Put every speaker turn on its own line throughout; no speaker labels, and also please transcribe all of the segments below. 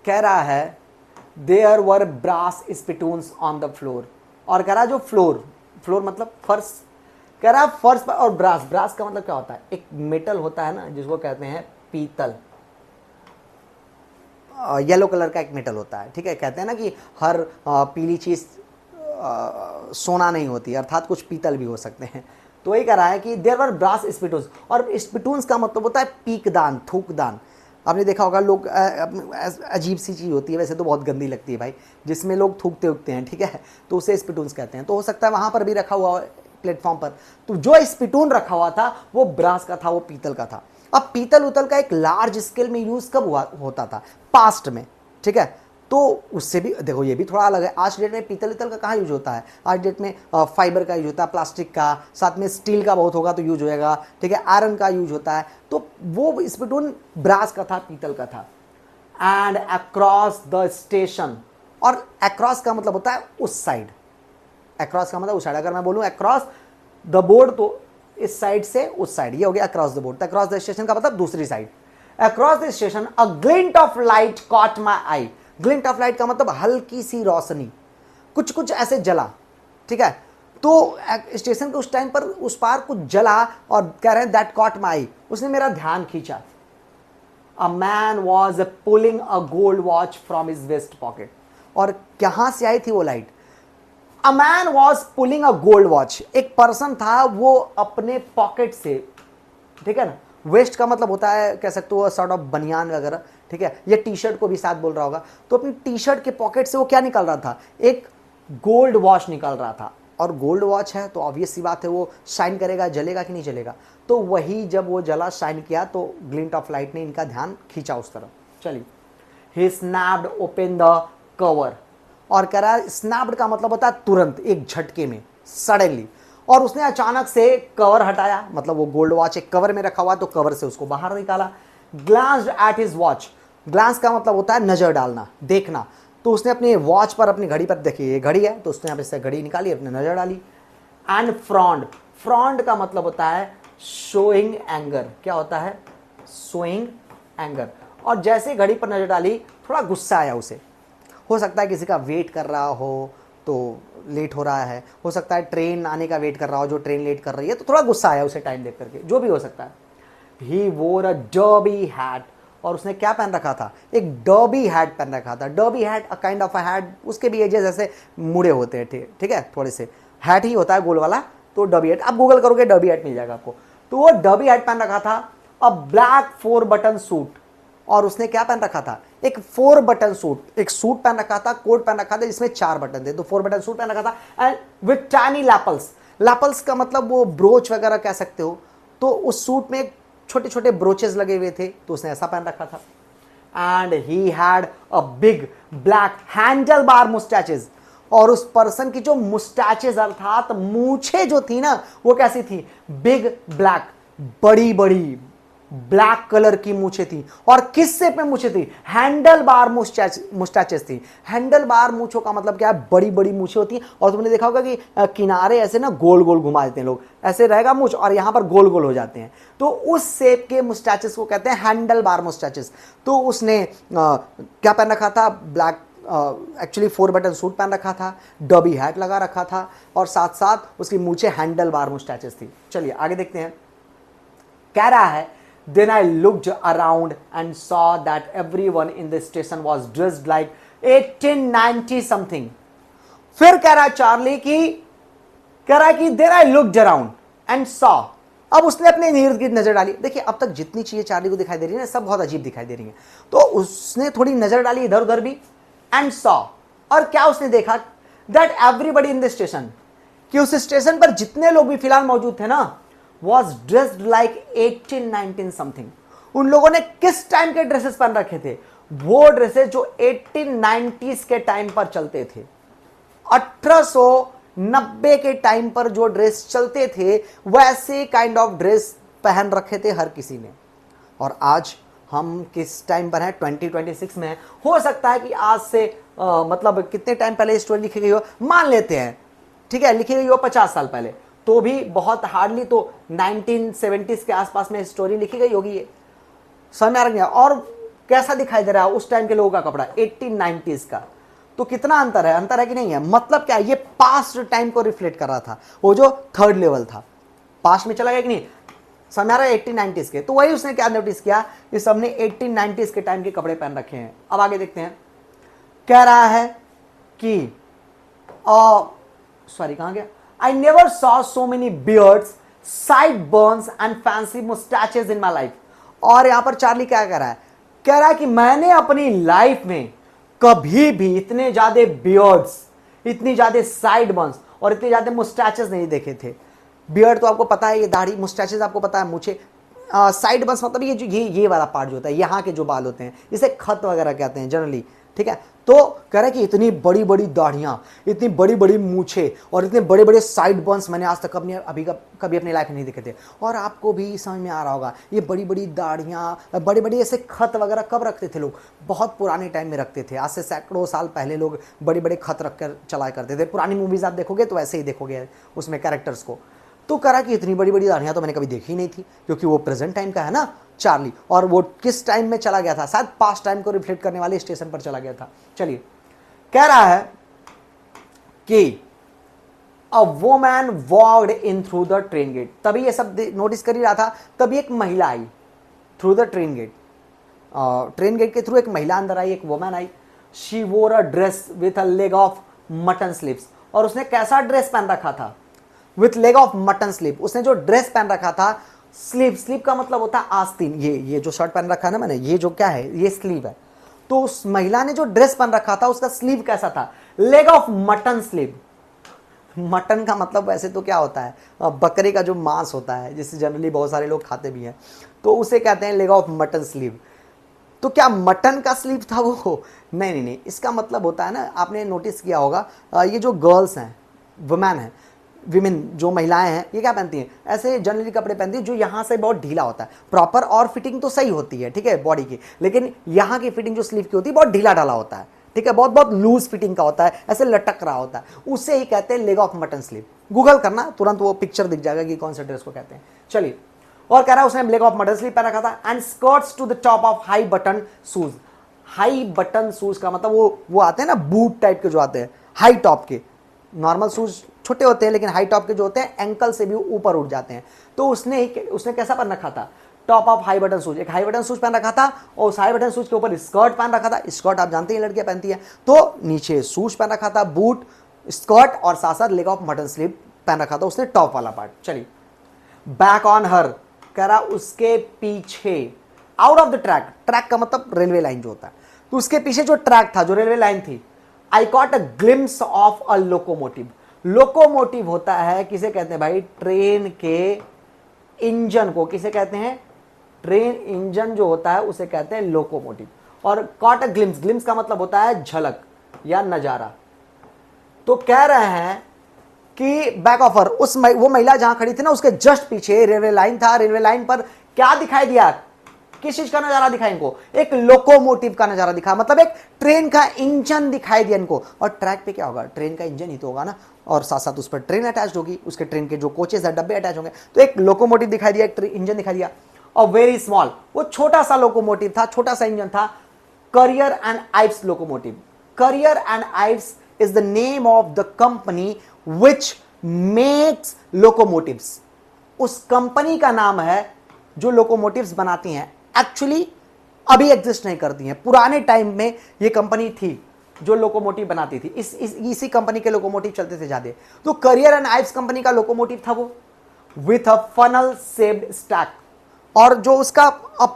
कह रहा है there were brass spittoons on the floor, और कह रहा जो फ्लोर, फ्लोर मतलब फर्श, कह रहा फर्श पर, और ब्रास, ब्रास का मतलब क्या होता है, एक मेटल होता है ना जिसको कहते हैं पीतल, येलो कलर का एक मेटल होता है, ठीक है। कहते हैं ना कि हर पीली चीज सोना नहीं होती, अर्थात कुछ पीतल भी हो सकते हैं। तो वही कह रहा है कि देयर वर ब्रास स्पिटून्स, और स्पिटून्स का मतलब होता है पीकदान, थूकदान। आपने देखा होगा लोग, अजीब सी चीज़ होती है, वैसे तो बहुत गंदी लगती है भाई, जिसमें लोग थूकते उगते हैं, ठीक है, तो उसे स्पिटून्स कहते हैं। तो हो सकता है वहाँ पर भी रखा हुआ प्लेटफॉर्म पर, तो जो स्पिटून रखा हुआ था वो ब्रास का था, वो पीतल का था। अब पीतल उतल का एक लार्ज स्केल में यूज़ कब होता था, पास्ट में, ठीक है। तो उससे भी देखो ये भी थोड़ा अलग है। आज डेट में पीतल उतल का कहाँ यूज होता है, आज डेट में फाइबर का यूज होता है, प्लास्टिक का, साथ में स्टील का बहुत होगा तो यूज होएगा, ठीक है, आयरन का यूज होता है। तो वो स्पिटून ब्रास का था, पीतल का था। एंड अक्रॉस द स्टेशन, और अक्रॉस का मतलब होता है उस साइड, अक्रॉस का मतलब उस साइड, अगर मैं बोलूं अक्रॉस द बोर्ड तो इस साइड से उस साइड, ये हो गया across the board. Across the station का मतलब दूसरी side. Across the station a glint of light caught my I, glint of light का मतलब हल्की सी रोशनी, कुछ कुछ ऐसे जला, ठीक है। तो स्टेशन के उस टाइम पर उस पार कुछ जला, और कह रहे हैं दैट कॉट माई आई, उसने मेरा ध्यान खींचा। A man was pulling a gold watch from his vest pocket, और कहां से आई थी वो light, a man was pulling a gold watch, एक पर्सन था वो अपने पॉकेट से, ठीक है ना, वेस्ट का मतलब होता है कह सकते हो सॉर्ट ऑफ बनियान वगैरह, ठीक है, ये टी शर्ट को भी साथ बोल रहा होगा। तो अपनी टी शर्ट के पॉकेट से वो क्या निकल रहा था, एक गोल्ड वॉच निकल रहा था, और गोल्ड वॉच है तो ऑब्वियस सी बात है वो शाइन करेगा, जलेगा कि नहीं जलेगा। तो वही जब वो जला, शाइन किया, तो ग्लिंट ऑफ लाइट ने इनका ध्यान खींचा उस तरफ। चलिए, ही स्नैप्ड ओपन द कवर, और कह रहा है स्नैप्ड का मतलब होता है तुरंत, एक झटके में, सडनली, और उसने अचानक से कवर हटाया, मतलब वो गोल्ड वॉच एक कवर में रखा हुआ, तो कवर से उसको बाहर निकाला। Glanced at his watch, glance का मतलब होता है नजर डालना, देखना। तो उसने अपने वॉच पर, अपनी घड़ी पर, देखिए ये घड़ी है, तो उसने यहाँ से घड़ी निकाली, अपने नजर डाली। एंड फ्रॉन्ड, फ्रॉन्ड का मतलब होता है शोइंग एंगर, क्या होता है, शोइंग एंगर। और जैसे घड़ी पर नजर डाली, थोड़ा गुस्सा आया उसे, हो सकता है किसी का वेट कर रहा हो तो लेट हो रहा है, हो सकता है ट्रेन आने का वेट कर रहा हो, जो ट्रेन लेट कर रही है, तो थोड़ा गुस्सा आया उसे टाइम देख करके, जो भी हो सकता है। ही वोर अ डर्बी हैट, और उसने क्या पहन रखा था, एक डर्बी हैट पहन रखा था। Derby hat a kind of a hat, उसके भी एजेस ऐसे मुड़े होते हैं, ठीक है, थोड़े से, हैट ही होता है गोल वाला, तो डर्बी हैट, आप गूगल करोगे डर्बी हैट मिल जाएगा आपको। तो वो डर्बी हैट पहन रखा था, अ ब्लैक 4 बटन सूट, और उसने क्या पहन रखा था, एक 4 बटन सूट, एक सूट पहन रखा था, कोट पहन रखा था जिसमें 4 बटन थे, तो 4 बटन सूट पहन रखा था। And with tiny lapels, lapels का मतलब वो ब्रोच वगैरह कह सकते हो, तो उस सूट में छोटे छोटे ब्रोचेस लगे हुए थे, तो उसने ऐसा पहन रखा था। And he had a big black handle bar moustaches, और उस पर्सन की जो मुस्टैचेस अर्थात मूछें जो थी ना, वो कैसी थी, बिग ब्लैक, बड़ी बड़ी ब्लैक कलर की मूछें थी। और किस शेप में मूछें थी, हैंडल बार मुस्टैचेस थी। हैंडल बार मूछों का मतलब क्या है, बड़ी बड़ी मूछें होती हैं, और तुमने देखा होगा कि किनारे ऐसे ना गोल गोल घुमा देते हैं लोग, ऐसे रहेगा मूछ और यहां पर गोल गोल हो जाते हैं, तो उस शेप के मुस्टैचेस को कहते हैं हैंडल बार मुस्टैचेस। तो उसने क्या पहन रखा था, ब्लैक, एक्चुअली 4 बटन सूट पहन रखा था, डबी हैट लगा रखा था, और साथ साथ उसकी मूछें हैंडल बार मुस्टैचेस थी। चलिए आगे देखते हैं। कह रहा है then I looked around and saw that everyone in the station was dressed like 1890 something। फिर कह रहा है चार्ली की, कह रहा है कि then I looked around and saw, अब उसने अपने इर्द गिर्द नजर डाली। देखिए अब तक जितनी चीजें चार्ली को दिखाई दे रही है ना, सब बहुत अजीब दिखाई दे रही हैं, तो उसने थोड़ी नजर डाली इधर उधर भी, एंड सॉ, और क्या उसने देखा, that everybody in the station, कि उस स्टेशन पर जितने लोग भी फिलहाल मौजूद थे ना, was dressed like 1819 something। उन लोगों ने किस टाइम के ड्रेसेस पहन रखे थे, वो ड्रेसेस जो 1890s के टाइम पर चलते थे, 1890 के टाइम पर जो ड्रेस चलते थे, वैसे काइंड ऑफ ड्रेस पहन रखे थे हर किसी ने। और आज हम किस टाइम पर हैं, 2026 में है। हो सकता है कि आज से मतलब कितने टाइम पहले स्टोरी लिखी गई हो, मान लेते हैं, ठीक है, लिखी गई हो 50 साल पहले, तो भी बहुत हार्डली तो 1970s के आसपास में स्टोरी लिखी गई होगी, ये समझ में आ रहा है। और कैसा दिखाई दे रहा है उस टाइम के लोगों का कपड़ा, 1890s का। तो कितना अंतर है, अंतर है कि नहीं है? मतलब क्या है, ये पास्ट टाइम को रिफ्लेक्ट कर रहा था, वो जो थर्ड लेवल था पास्ट में चला गया कि नहीं, समझ आ रहा है, 1890s के। तो वही उसने क्या नोटिस किया कि सबने 1890s के टाइम के कपड़े पहन रखे हैं। अब आगे देखते हैं, कह रहा है कि सॉरी कहां गया, I never saw so many beards, side Burns and fancy moustaches in my life. और यहां पर चार्ली क्या कह रहा है, कह रहा है कि मैंने अपनी लाइफ में कभी भी इतने ज्यादा बियर्ड्स, इतनी ज्यादा साइड बर्न्स और इतने ज्यादा मुस्टैचेस नहीं देखे थे। बियर्ड तो आपको पता है, ये दाढ़ी, मुस्टैचेस आपको पता है मूछे, साइड बर्न्स मतलब ये जो ये वाला पार्ट जो होता है, यहाँ के जो बाल होते हैं, इसे खत वगैरह कहते हैं जनरली, ठीक है। तो कह रहा है कि इतनी बड़ी बड़ी दाढ़ियां, इतनी बड़ी बड़ी मूछे और इतने बड़े बड़े साइड बर्न्स मैंने आज तक कभी अपनी लाइफ में नहीं देखे थे। और आपको भी समझ में आ रहा होगा, ये बड़ी बड़ी दाढ़ियां, बड़े बड़े ऐसे खत वगैरह कब रखते थे लोग? बहुत पुराने टाइम में रखते थे, आज से सैकड़ों साल पहले लोग बड़े बड़े खत रख कर चलाया करते थे। पुरानी मूवीज आप देखोगे तो ऐसे ही देखोगे उसमें कैरेक्टर्स को। तो कह रहा कि इतनी बड़ी बड़ी दाढ़ियां तो मैंने कभी देखी नहीं थी, क्योंकि वो प्रेजेंट टाइम का है ना चार्ली, और वो किस टाइम में चला गया था, शायद पास्ट टाइम को रिफ्लेक्ट करने वाले स्टेशन पर चला गया था। चलिए, कह रहा है कि a woman walked in through the train gate. तभी ये सब नोटिस कर ही रहा था, तभी एक महिला आई through the train gate, train gate के थ्रू एक महिला अंदर आई, एक वुमन आई। She wore a dress with a leg of mutton sleeves. और उसने कैसा ड्रेस पहन रखा था? With leg of mutton sleeve. उसने जो ड्रेस पहन रखा था, स्लीव, स्लीव का मतलब होता है आस्तीन। ये जो शर्ट पहन रखा है ना मैंने, ये जो क्या है, ये स्लीव है। तो उस महिला ने जो ड्रेस पहन रखा था उसका स्लीव कैसा था? Leg of mutton sleeve. Mutton का मतलब वैसे तो क्या होता है, बकरे का जो मांस होता है, जिसे जनरली बहुत सारे लोग खाते भी हैं, तो उसे कहते हैं लेग ऑफ मटन स्लीव। तो क्या मटन का स्लीव था वो? नहीं नहीं नहीं, इसका मतलब होता है ना, आपने नोटिस किया होगा, ये जो गर्ल्स हैं, वुमेन हैं, विमेन जो महिलाएं हैं, ये क्या पहनती हैं? ऐसे जनरली कपड़े पहनती हैं जो यहाँ से बहुत ढीला होता है, प्रॉपर, और फिटिंग तो सही होती है, ठीक है, बॉडी की, लेकिन यहाँ की फिटिंग जो स्लीव की होती है बहुत ढीला ढाला होता है, ठीक है, बहुत बहुत लूज फिटिंग का होता है, ऐसे लटक रहा होता है, उसे ही कहते हैं leg of mutton sleeve. Google करना, तुरंत वो पिक्चर दिख जाएगा कि कौन सा ड्रेस को कहते हैं। चलिए, और कह रहा है उसने लेग ऑफ मटन स्लीव पहन रखा था, and skirts to the top of high button shoes. High button shoes का मतलब वो आते हैं ना बूट टाइप के जो आते हैं, हाई टॉप के। नॉर्मल शूज छोटे होते हैं, लेकिन हाई टॉप के जो होते हैं एंकल से भी ऊपर उठ जाते हैं। तो उसने कैसा पहन रखा था? Top of high button shoes, एक हाई बटन शूज पहन रखा था, और उस हाई बटन शूज के ऊपर स्कर्ट पहन रखा था। स्कर्ट आप जानते हैं लड़कियां पहनती हैं, तो नीचे शूज पहन रखा था, बूट, स्कर्ट, और साथ साथ लेग ऑफ मटन स्लीव पहन रखा था उसने, टॉप वाला पार्ट। चलिए, बैक ऑन हर, कह रहा उसके पीछे, out of the track, track का मतलब रेलवे लाइन जो होता है, तो उसके पीछे जो ट्रैक था, जो रेलवे लाइन थी, आई caught a glimpse of a locomotive. Locomotive होता है, किसे कहते हैं भाई? ट्रेन के इंजन को किसे कहते हैं? ट्रेन इंजन जो होता है उसे कहते हैं लोकोमोटिव। और कॉट अ ग्लिम्स, ग्लिम्स का मतलब होता है झलक या नजारा। तो कह रहे हैं कि बैक ऑफर, वो महिला जहां खड़ी थी ना, उसके जस्ट पीछे रेलवे लाइन था। रेलवे लाइन पर क्या दिखाई दिया? किस चीज का नजारा दिखा इनको? एक लोकोमोटिव का नजारा दिखा, मतलब एक ट्रेन का इंजन दिखाई दिया इनको। और ट्रैक पे क्या होगा? ट्रेन का इंजन ही तो होगा ना, और साथ साथ उस पर ट्रेन अटैच होगी, उसके ट्रेन के जो कोचेस है, डब्बे अटैच होंगे। तो एक लोकोमोटिव दिखाई दिया, एक इंजन दिखाई दिया। और वेरी स्मॉल, वो छोटा सा लोकोमोटिव था, छोटा सा इंजन था। Career and Ives locomotive. Career and Ives is the name of the company which makes locomotives. उस कंपनी का नाम है जो लोकोमोटिव्स बनाती हैं। एक्चुअली अभी एग्जिस्ट नहीं करती हैं, पुराने टाइम में ये कंपनी थी जो लोकोमोटिव बनाती थी। इसी कंपनी के लोकोमोटिव चलते थे ज्यादा। तो करियर एंड आइव्स कंपनी का लोकोमोटिव था वो, with a funnel shaped stack. और जो उसका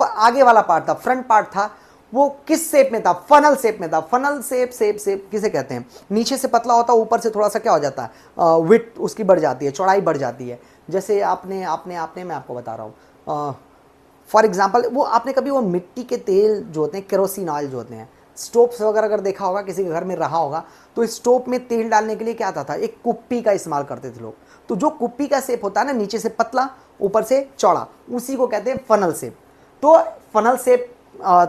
आगे वाला पार्ट था, फ्रंट पार्ट था, वो किस शेप में था? फनल शेप में था। फनल शेप किसे कहते हैं? नीचे से पतला होता है, ऊपर से थोड़ा सा क्या हो जाता है, विड्थ उसकी बढ़ जाती है, चौड़ाई बढ़ जाती है। जैसे आपने मैं आपको बता रहा हूँ, फॉर एग्जाम्पल, वो आपने कभी वो मिट्टी के तेल जो होते हैं, केरोसिन ऑयल जो होते हैं, स्टोव्स वगैरह अगर देखा होगा, किसी के घर में रहा होगा, तो स्टोव में तेल डालने के लिए क्या आता था? एक कुप्पी का इस्तेमाल करते थे लोग। तो जो कुप्पी का शेप होता है ना, नीचे से पतला ऊपर से चौड़ा, उसी को कहते हैं फनल शेप। तो फनल शेप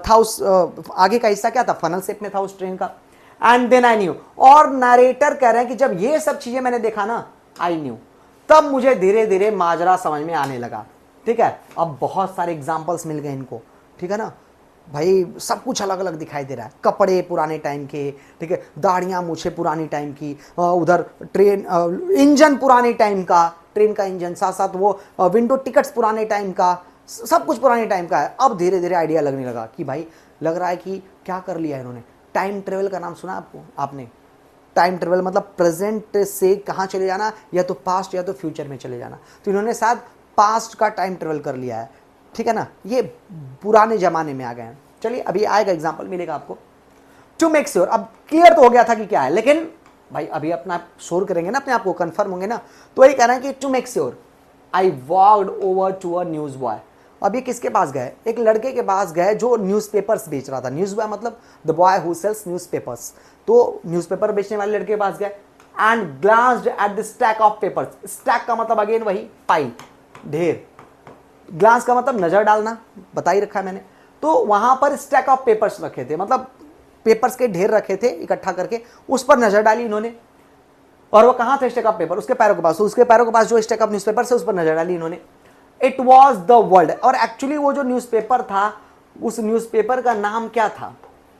था उस आगे का हिस्सा क्या था? फनल शेप में था उस ट्रेन का। एंड देन आई न्यू, और नरेटर कह रहे हैं कि जब ये सब चीजें मैंने देखा ना, आई न्यू, तब मुझे धीरे धीरे माजरा समझ में आने लगा। ठीक है, अब बहुत सारे एग्जाम्पल्स मिल गए इनको, ठीक है ना। भाई सब कुछ अलग अलग दिखाई दे रहा है, कपड़े पुराने टाइम के, ठीक है, दाढ़ियाँ मूछें पुरानी टाइम की, उधर ट्रेन इंजन पुराने टाइम का, ट्रेन का इंजन, साथ साथ वो विंडो टिकट्स पुराने टाइम का, सब कुछ पुराने टाइम का है। अब धीरे धीरे आइडिया लगने लगा कि भाई लग रहा है कि क्या कर लिया इन्होंने, टाइम ट्रेवल का नाम सुना आपको आपने? टाइम ट्रेवल मतलब प्रेजेंट से कहाँ चले जाना, या तो पास्ट या तो फ्यूचर में चले जाना। तो इन्होंने शायद पास्ट का टाइम ट्रेवल कर लिया है, ठीक है ना, ये पुराने जमाने में आ गए हैं। चलिए अभी आएगा एग्जांपल मिलेगा आपको। टू मेक श्योर, अब क्लियर तो हो गया था कि क्या है, लेकिन भाई अभी अपना श्योर करेंगे ना, अपने आप को कंफर्म होंगे ना, तो वही कह रहे हैं कि to make sure I walked over to a news boy. अब ये किसके पास गए? एक लड़के के पास गए जो न्यूज़पेपर्स बेच रहा था। न्यूज बॉय मतलब the boy who sells newspapers. तो न्यूज़पेपर बेचने वाले लड़के के पास गए and glanced at the stack of papers. Stack का मतलब अगेन वही पाई, ढेर, ग्लांस का मतलब नजर डालना, बता ही रखा है मैंने। तो वहां पर स्टैक ऑफ पेपर्स रखे थे, मतलब पेपर्स के ढेर रखे थे इकट्ठा करके, उस पर नजर डाली इन्होंने। और वो कहां था स्टैक ऑफ पेपर? उसके पैरों के पास। तो उसके पैरों के पास जो स्टैक ऑफ न्यूज़पेपर है उस पर नजर डाली इन्होंने। It was the world. और एक्चुअली वो जो न्यूज़पेपर था, उस न्यूज़पेपर का नाम क्या था?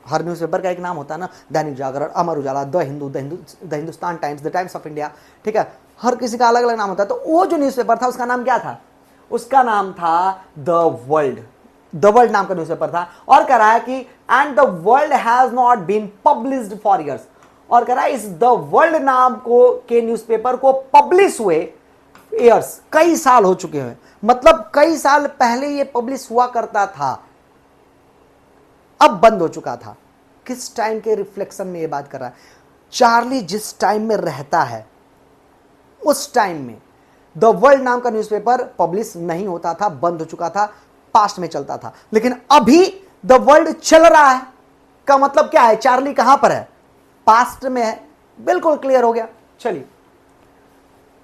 हर न्यूज़पेपर का एक नाम होता है ना, Dainik Jagran, Amar Ujala, the Hindu, the Hindustan Times, the Times of India, ठीक है, हर किसी का अलग अलग नाम होता है। तो वो जो न्यूज़पेपर था उसका नाम क्या था? उसका नाम था द वर्ल्ड। द वर्ल्ड नाम का न्यूज़पेपर था। और कह रहा है कि and the world has not been published for years. और कह रहा है इस द वर्ल्ड नाम को के न्यूज़पेपर को पब्लिश हुए ईयर्स, कई साल हो चुके हैं, मतलब कई साल पहले ये पब्लिश हुआ करता था, अब बंद हो चुका था। किस टाइम के रिफ्लेक्शन में ये बात कर रहा है? चार्ली जिस टाइम में रहता है उस टाइम में द वर्ल्ड नाम का न्यूज़पेपर पब्लिश नहीं होता था, बंद हो चुका था, पास्ट में चलता था। लेकिन अभी द वर्ल्ड चल रहा है, का मतलब क्या है? चार्ली कहां पर है? पास्ट में है। बिल्कुल क्लियर हो गया। चलिए,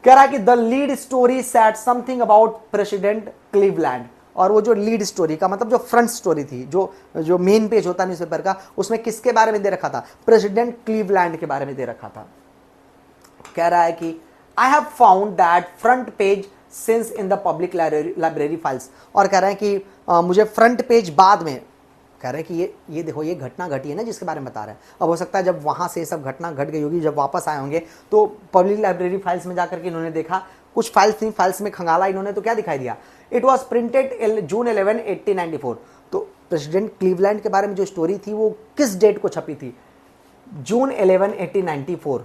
कह रहा है कि the lead story said something about president Cleveland. और वो जो लीड स्टोरी का मतलब जो फ्रंट स्टोरी थी, जो मेन पेज होता है न्यूज़पेपर का, उसमें किसके बारे में दे रखा था? प्रेसिडेंट क्लीवलैंड के बारे में दे रखा था। कह रहा है कि I have found that front page since in the public library files. और कह रहे हैं कि मुझे फ्रंट पेज बाद में, कह रहे हैं कि ये देखो, ये घटना घटी है ना जिसके बारे में बता रहे हैं। अब हो सकता है जब वहाँ से सब घटना घट गई होगी, जब वापस आए होंगे, तो पब्लिक लाइब्रेरी फाइल्स में जाकर के इन्होंने देखा, कुछ फाइल्स थी, फाइल्स में खंगाला इन्होंने, तो क्या दिखाई दिया? इट वॉज प्रिंटेड जून 11, 1894। तो प्रेसिडेंट क्लीवलैंड के बारे में जो स्टोरी थी वो किस डेट को छपी थी? जून 11, 1894,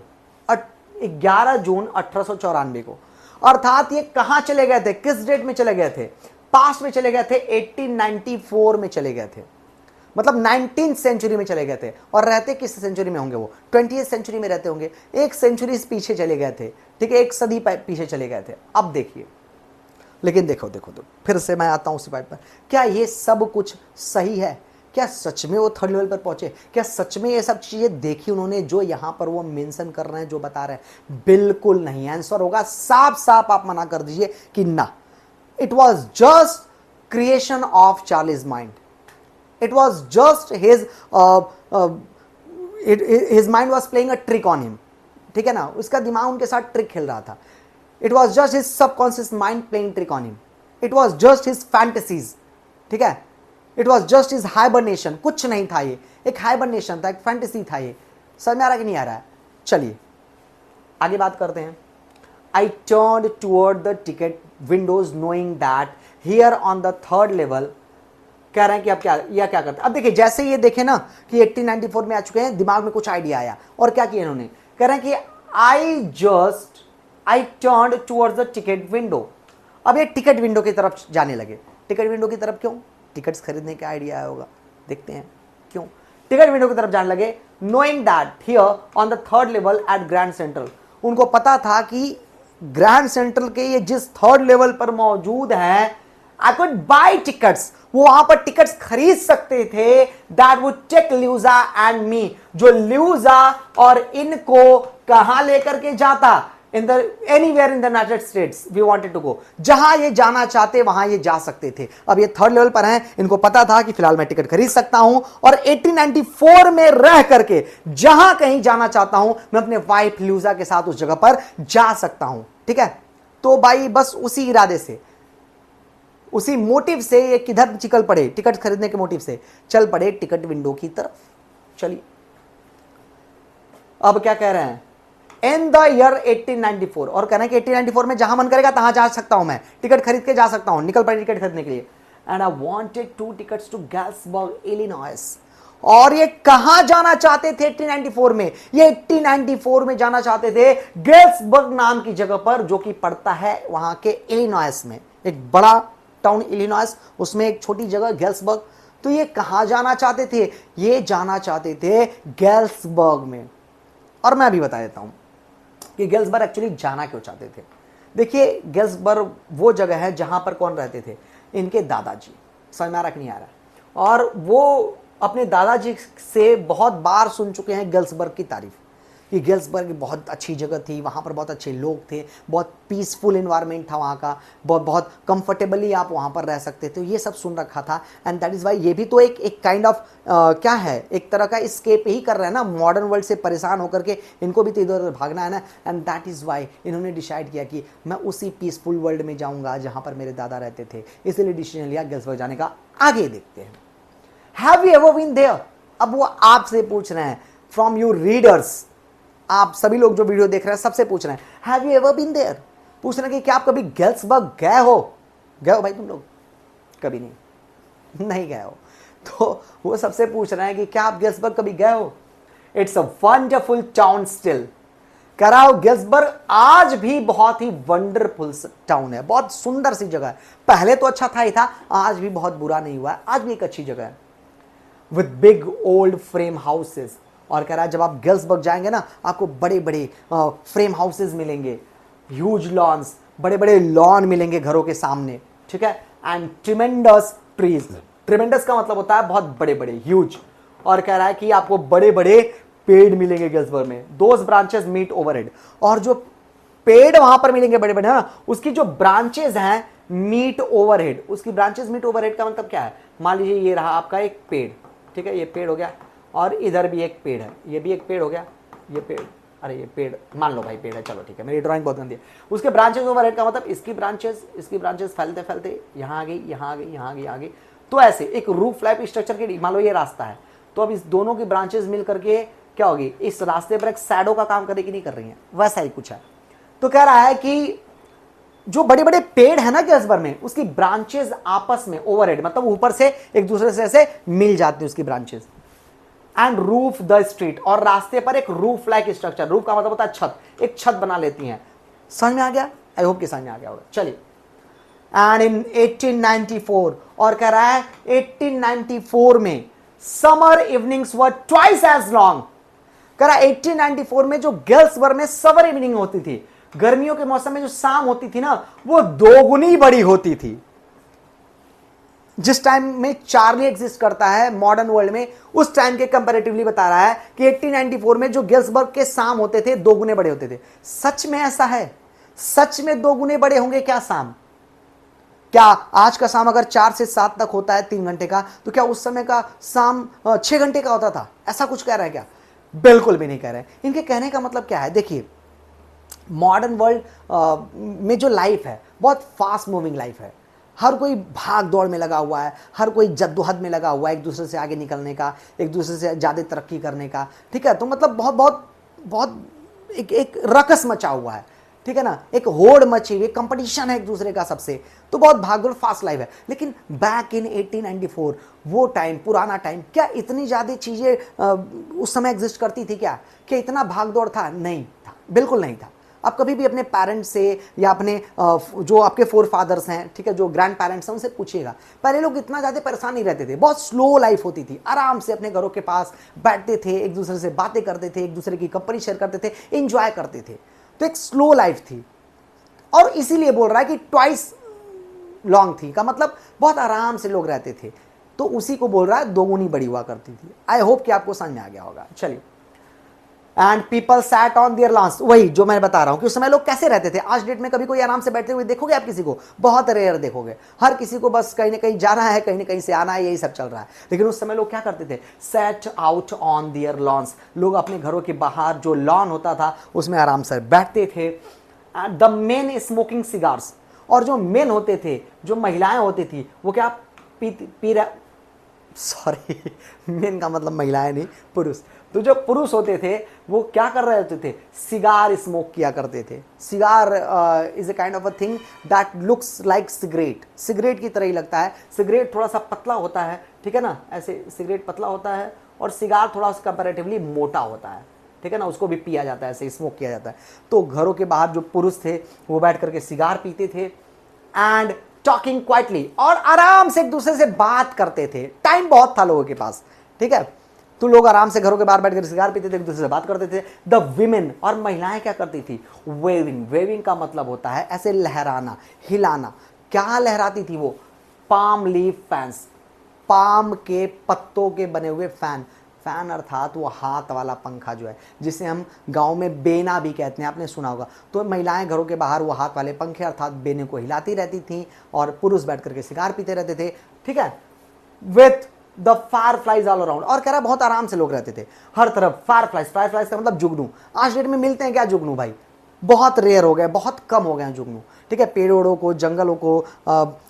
11 जून 1894 को। अर्थात ये कहां चले गए थे? किस डेट में चले गए थे? पास्ट में चले गए थे, 1894 में चले गए थे, मतलब 19th सेंचुरी में चले गए थे। और रहते किस सेंचुरी में होंगे? वो 20th सेंचुरी में रहते होंगे, एक सेंचुरी पीछे चले गए थे, ठीक है, एक सदी पीछे चले गए थे। अब देखिए, लेकिन देखो तो फिर से मैं आता हूं उसी बात पर, क्या ये सब कुछ सही है? क्या सच में वो थर्ड लेवल पर पहुंचे? क्या सच में ये सब चीजें देखी उन्होंने जो यहां पर वो मेंशन कर रहे हैं, जो बता रहे हैं? बिल्कुल नहीं। आंसर होगा साफ साफ, आप मना कर दीजिए कि ना, it was just creation of Charlie's mind. It was just his mind was playing a trick on him, ठीक है ना, उसका दिमाग उनके साथ ट्रिक खेल रहा था। It was just his subconscious mind playing trick on him. It was just his fantasies, ठीक है, it was just is hibernation. कुछ नहीं था, ये एक हाइबरनेशन था, एक फैंटेसी था। ये समझ में आ रहा है कि नहीं आ रहा है? चलिए आगे बात करते हैं। I turn toward the ticket Windows knowing that here on the third level. कह रहे हैं कि अब क्या करते हैं? अब देखिए, जैसे ये देखे ना कि 1894 में आ चुके हैं, दिमाग में कुछ आइडिया आया और क्या किया इन्होंने? कह रहे हैं कि I turn towards the ticket window. अब ये टिकट विंडो की तरफ जाने लगे। टिकट विंडो की तरफ क्यों? टिकट्स खरीदने का आइडिया आया होगा, देखते हैं क्यों टिकट विंडो की तरफ जाने लगे। Knowing that here on the third level at Grand Central. उनको पता था कि ग्रैंड सेंट्रल के ये जिस थर्ड लेवल पर मौजूद है, आई कुड बाय टिकट्स, वो वहां पर टिकट्स खरीद सकते थे, that would take Louisa and me, जो ल्यूजा और इनको कहां लेकर के जाता? In the anywhere in the United States we wanted to go. जहां ये जाना चाहते वहां ये जा सकते थे। अब ये थर्ड लेवल पर हैं, इनको पता था कि फिलहाल मैं टिकट खरीद सकता हूं और 1894 में रह करके जहां कहीं जाना चाहता हूं, मैं अपने वाइफ ल्यूजा के साथ उस जगह पर जा सकता हूं, ठीक है। तो भाई बस उसी इरादे से उसी मोटिव से ये किधर निकल पड़े, टिकट खरीदने के मोटिव से चल पड़े टिकट विंडो की तरफ। चलिए अब क्या कह रहे हैं, इन द ईयर 1894, और कहना है कि 1894 में जहां मन करेगा तहां जा सकता हूं, मैं टिकट खरीद के जा सकता हूं, निकल पड़े टिकट खरीदने के लिए। And I wanted 2 tickets to Galesburg Illinois. और ये कहां जाना चाहते थे 1894 में, ये 1894 में जाना चाहते थे गैल्सबर्ग नाम की जगह पर, जो कि पड़ता है वहां के इलिनॉइस में, एक बड़ा टाउन इलिनॉइस, उसमें एक छोटी जगह गैल्सबर्ग। तो ये कहां जाना चाहते थे, ये जाना चाहते थे गैल्सबर्ग में। और मैं अभी बता देता हूं कि गैल्सबर्ग एक्चुअली जाना क्यों चाहते थे। देखिए गैल्सबर्ग वो जगह है जहां पर कौन रहते थे, इनके दादाजी। समझ में आ रहा कि नहीं आ रहा। और वो अपने दादाजी से बहुत बार सुन चुके हैं गैल्सबर्ग की तारीफ, कि गैल्सबर्ग बहुत अच्छी जगह थी, वहाँ पर बहुत अच्छे लोग थे, बहुत पीसफुल इन्वायरमेंट था वहाँ का, बहुत कंफर्टेबली आप वहाँ पर रह सकते थे, ये सब सुन रखा था। एंड दैट इज़ वाई ये भी तो एक काइंड ऑफ क्या है, एक तरह का स्केप ही कर रहे हैं ना, मॉडर्न वर्ल्ड से परेशान होकर के इनको भी तो इधर उधर भागना है ना। एंड दैट इज़ वाई इन्होंने डिसाइड किया कि मैं उसी पीसफुल वर्ल्ड में जाऊँगा जहाँ पर मेरे दादा रहते थे, इसलिए डिसीजन लिया गैल्सबर्ग जाने का। आगे देखते हैं, have you ever been there. अब वो आपसे पूछ रहे हैं, फ्रॉम योर रीडर्स, आप सभी लोग जो वीडियो देख रहे हैं सबसे पूछ रहे हैं, have you ever been there. पूछ रहे हैं कि क्या आप कभी गैल्सबर्ग गए हो भाई तुम लोग? कभी नहीं गए हो। तो वो सबसे पूछ रहे हैं कि क्या आप गैल्सबर्ग कभी गए हो। It's a wonderful town still. कराओ गैल्सबर्ग आज भी बहुत ही वंडरफुल टाउन है, बहुत सुंदर सी जगह है। पहले तो अच्छा था ही था, आज भी बहुत बुरा नहीं हुआ है, आज भी एक अच्छी जगह है, with big old frame houses. और कह रहा है जब आप गैल्सबर्ग जाएंगे ना, आपको बड़े बड़े फ्रेम हाउसेस मिलेंगे, ह्यूज लॉन्स, बड़े बड़े लॉन मिलेंगे घरों के सामने, ठीक है। एंड ट्रिमेंडस ट्रीज, ट्रिमेंडस का मतलब होता है बहुत बड़े बड़े, ह्यूज। और कह रहा है कि आपको बड़े बड़े पेड़ मिलेंगे गैल्सबर्ग में, दोज ब्रांचेस मीट ओवरहेड। और जो पेड़ वहां पर मिलेंगे बड़े बड़े ना, उसकी जो ब्रांचेस हैं मीट ओवरहेड। उसकी ब्रांचेस मीट ओवरहेड का मतलब क्या है, मान लीजिए ये रहा आपका एक पेड़, ठीक है, ये पेड़ हो गया, और इधर भी एक पेड़ है, ये भी एक पेड़ हो गया, ये पेड़, अरे ये पेड़ मान लो भाई पेड़ है, चलो ठीक है, मेरी ड्राइंग बहुत गंदी है। उसके ब्रांचेस ओवरहेड का मतलब इसकी ब्रांचेस फैलते फैलते यहाँ आ गई, यहाँ आ गई, यहाँ आ गई, यहाँ आ गई। तो ऐसे एक रूफ लाइफ स्ट्रक्चर के, मान लो ये रास्ता है, तो अब इस दोनों की ब्रांचेस मिल करके क्या होगी, इस रास्ते पर एक शैडो का काम करेगी, नहीं कर रही है, वैसा ही कुछ है। तो कह रहा है कि जो बड़े बड़े पेड़ है ना गैल्सबर्ग में, उसकी ब्रांचेस आपस में ओवरहेड, मतलब ऊपर से एक दूसरे से ऐसे मिल जाती है उसकी branches. And roof the street, और रास्ते पर एक रूफ लाइक स्ट्रक्चर, रूफ का मतलब होता है छत, एक छत बना लेती हैं। समझ में आ गया? आई होप कि समझ में आ गया होगा। चलिए, एंड इन 1894, और कह रहा है 1894 में समर इवनिंग्स वर ट्वाइस एज लॉन्ग। कह रहा है 1894 में जो गैल्सबर्ग में समर इवनिंग होती थी, गर्मियों के मौसम में जो शाम होती थी ना, वो दोगुनी बड़ी होती थी। जिस टाइम में चार्ली एग्जिस्ट करता है मॉडर्न वर्ल्ड में, उस टाइम के कंपैरेटिवली बता रहा है कि 1894 में जो गैल्सबर्ग के शाम होते थे, दो गुने बड़े होते थे। सच में ऐसा है? सच में दो गुने बड़े होंगे क्या शाम? क्या आज का शाम अगर 4 से 7 तक होता है 3 घंटे का, तो क्या उस समय का शाम 6 घंटे का होता था? ऐसा कुछ कह रहा है क्या? बिल्कुल भी नहीं कह रहे हैं। इनके कहने का मतलब क्या है, देखिए मॉडर्न वर्ल्ड में जो लाइफ है, बहुत फास्ट मूविंग लाइफ है। हर कोई भाग दौड़ में लगा हुआ है, हर कोई जद्दोजहद में लगा हुआ है, एक दूसरे से आगे निकलने का, एक दूसरे से ज़्यादा तरक्की करने का, ठीक है। तो मतलब बहुत बहुत बहुत एक रकस मचा हुआ है, ठीक है ना, एक होड़ मची हुई, कंपटीशन है एक दूसरे का सबसे। तो बहुत भागदौड़ फास्ट लाइफ है। लेकिन बैक इन 1894, वो टाइम, पुराना टाइम, क्या इतनी ज़्यादा चीज़ें उस समय एग्जिस्ट करती थी क्या इतना भागदौड़ था? नहीं था, बिल्कुल नहीं था। आप कभी भी अपने पेरेंट्स से या अपने जो आपके फोर फादर्स हैं, ठीक है, जो ग्रैंड पेरेंट्स हैं, उनसे पूछिएगा, पहले लोग इतना ज़्यादा परेशान नहीं रहते थे, बहुत स्लो लाइफ होती थी, आराम से अपने घरों के पास बैठते थे, एक दूसरे से बातें करते थे, एक दूसरे की कंपनी शेयर करते थे, इंजॉय करते थे। तो एक स्लो लाइफ थी, और इसीलिए बोल रहा है कि ट्वाइस लॉन्ग थी का मतलब बहुत आराम से लोग रहते थे। तो उसी को बोल रहा है दोगुनी बड़ी हुआ करती थी। आई होप कि आपको समझ में आ गया होगा। चलिए, and people sat on their lawns, वही जो मैं बता रहा हूं कि उस समय लोग कैसे रहते थे। आज डेट में कभी कोई आराम से बैठते हुए देखोगे आप किसी को? बहुत रेयर देखोगे। हर किसी को बस कहीं ना कहीं जाना है, कहीं ना कहीं से आना है, यही सब चल रहा है। लेकिन उस समय लोग क्या करते थे? Sat out on their lawns, लोग अपने घरों के बाहर जो लॉन होता था उसमें आराम से बैठते थे। द मेन स्मोकिंग सिगार्स, और जो मेन होते थे, जो महिलाएं होती थी, वो क्या पी रहा, सॉरी मेन का मतलब महिलाएं नहीं, पुरुष। तो जो पुरुष होते थे वो क्या कर रहे होते थे, सिगार स्मोक किया करते थे। Cigar is a kind of a thing that looks like cigarette, cigarette की तरह ही लगता है। सिगरेट थोड़ा सा पतला होता है, ठीक है ना, ऐसे सिगरेट पतला होता है और सिगार थोड़ा कंपैरेटिवली मोटा होता है, ठीक है ना, उसको भी पिया जाता है, ऐसे स्मोक किया जाता है। तो घरों के बाहर जो पुरुष थे वो बैठ करके सिगार पीते थे एंड टॉकिंग क्वाइटली, और आराम से एक दूसरे से बात करते थे। टाइम बहुत था लोगों के पास, ठीक है, तो लोग आराम से घरों के बाहर बैठकर सिगार पीते थे, एक दूसरे से बात करते थे। द विमेन, और महिलाएं क्या करती थी, वेविंग। वेविंग का मतलब होता है ऐसे लहराना, हिलाना। क्या लहराती थी वो, पाम लीफ फैंस, पाम के पत्तों के बने हुए फैन। फैन अर्थात वो हाथ वाला पंखा जो है, जिसे हम गांव में बेना भी कहते हैं, आपने सुना होगा। तो महिलाएं घरों के बाहर वो हाथ वाले पंखे अर्थात बेने को हिलाती रहती थी और पुरुष बैठ करके सिगार पीते रहते थे, ठीक है, with the fire flies all around. और कह रहा बहुत आराम से लोग रहते थे, हर तरफ फायर फ्लाइज। फायर फ्लाइज का मतलब जुगनू। आज डेट में मिलते हैं क्या जुगनू भाई, बहुत रेयर हो गए, बहुत कम हो गए हैं जुगनू, ठीक है। पेड़ों को, जंगलों को,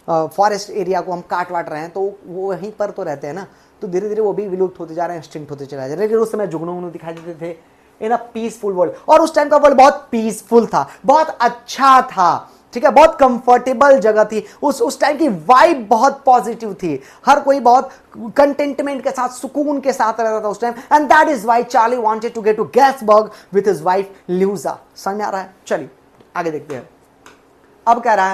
फॉरेस्ट एरिया को हम काट वाट रहे हैं, तो वो वहीं पर तो रहते हैं ना, तो धीरे धीरे वो भी विलुप्त होते जा रहे हैं, एक्सटिंक्ट होते चले जा रहे हैं। लेकिन उस समय जुगनू उगनू दिखाई देते थे इन अ पीसफुल वर्ल्ड। और उस टाइम का वर्ल्ड बहुत पीसफुल था, बहुत अच्छा था, ठीक है, बहुत कंफर्टेबल जगह थी। उस टाइम की वाइब बहुत पॉजिटिव थी, हर कोई बहुत कंटेंटमेंट के साथ, सुकून के साथ रहता था उस time. And that is why Charley wanted to get to Galesburg with his wife Louisa. समझ में आ रहा है? चलिए आगे देखते हैं। अब कह रहा